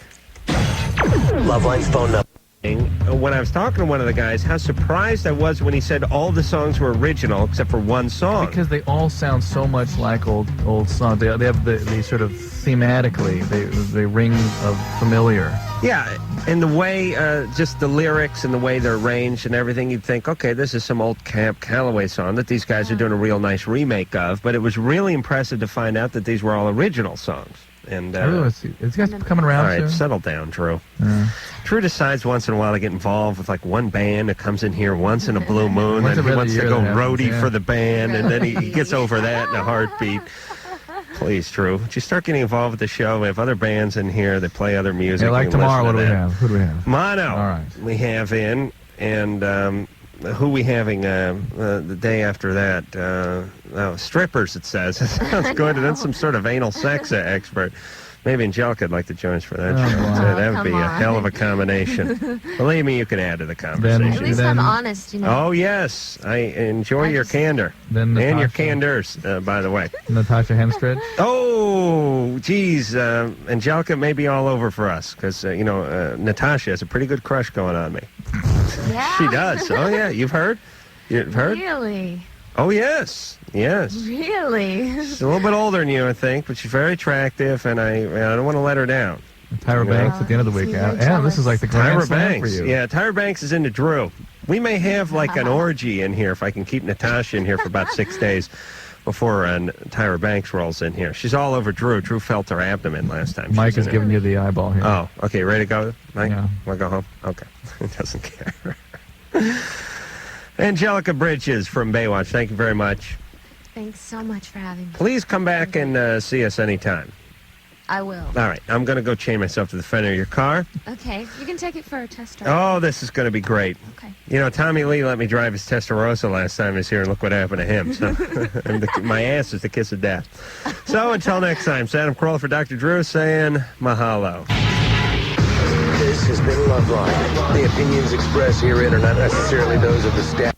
Loveline's phone number. When I was talking to one of the guys, how surprised I was when he said all the songs were original except for one song. Because they all sound so much like old songs. They have the sort of thematically, they ring of familiar. Yeah, and the way, just the lyrics and the way they're arranged and everything, you'd think, okay, this is some old Camp Calloway song that these guys are doing a real nice remake of. But it was really impressive to find out that these were all original songs. And it's guys coming around. All right, soon? settle down, Drew. Drew decides once in a while to get involved with like one band that comes in here once in a blue moon, and he wants to go roadie for the band, and then he gets over that in a heartbeat. Please, Drew, would you start getting involved with the show? We have other bands in here that play other music. Yeah, like tomorrow, what do we have? Who do we have? Mono. All right. We have in, and who we having the day after that? Strippers, it says. It sounds good. And then some sort of anal sex expert. Maybe Angelica would like to join us for that show. wow. That would be a hell of a combination. Believe me, you can add to the conversation. At least I'm honest, Oh, yes. I enjoy your candor. Then and your candors, by the way. Natasha Henstridge? Oh, geez. Angelica may be all over for us because, Natasha has a pretty good crush going on me. Yeah? She does. Oh, yeah. You've heard? You've heard? Really? Oh, yes. Yes. Really? She's a little bit older than you, I think, but she's very attractive, and I don't want to let her down. Tyra Banks at the end of the week. Adam, this is like the grand Tyra slam Banks. for you. Yeah, Tyra Banks is into Drew. We may have like an orgy in here if I can keep Natasha in here for about 6 days before Tyra Banks rolls in here. She's all over Drew. Drew felt her abdomen last time. Mike is giving you the eyeball here. Oh, okay. Ready to go, Mike? Yeah. Want to go home? Okay. He doesn't care. Angelica Bridges from Baywatch, thank you very much. Thanks so much for having me. Please come back and see us anytime. I will. All right. I'm going to go chain myself to the fender of your car. Okay. You can take it for a test drive. Oh, this is going to be great. Okay. Tommy Lee let me drive his Testarossa last time he was here, and look what happened to him. So, and my ass is the kiss of death. So until next time, it's Adam Carolla for Dr. Drew saying mahalo. This has been Loveline. The opinions expressed herein are not necessarily those of the staff.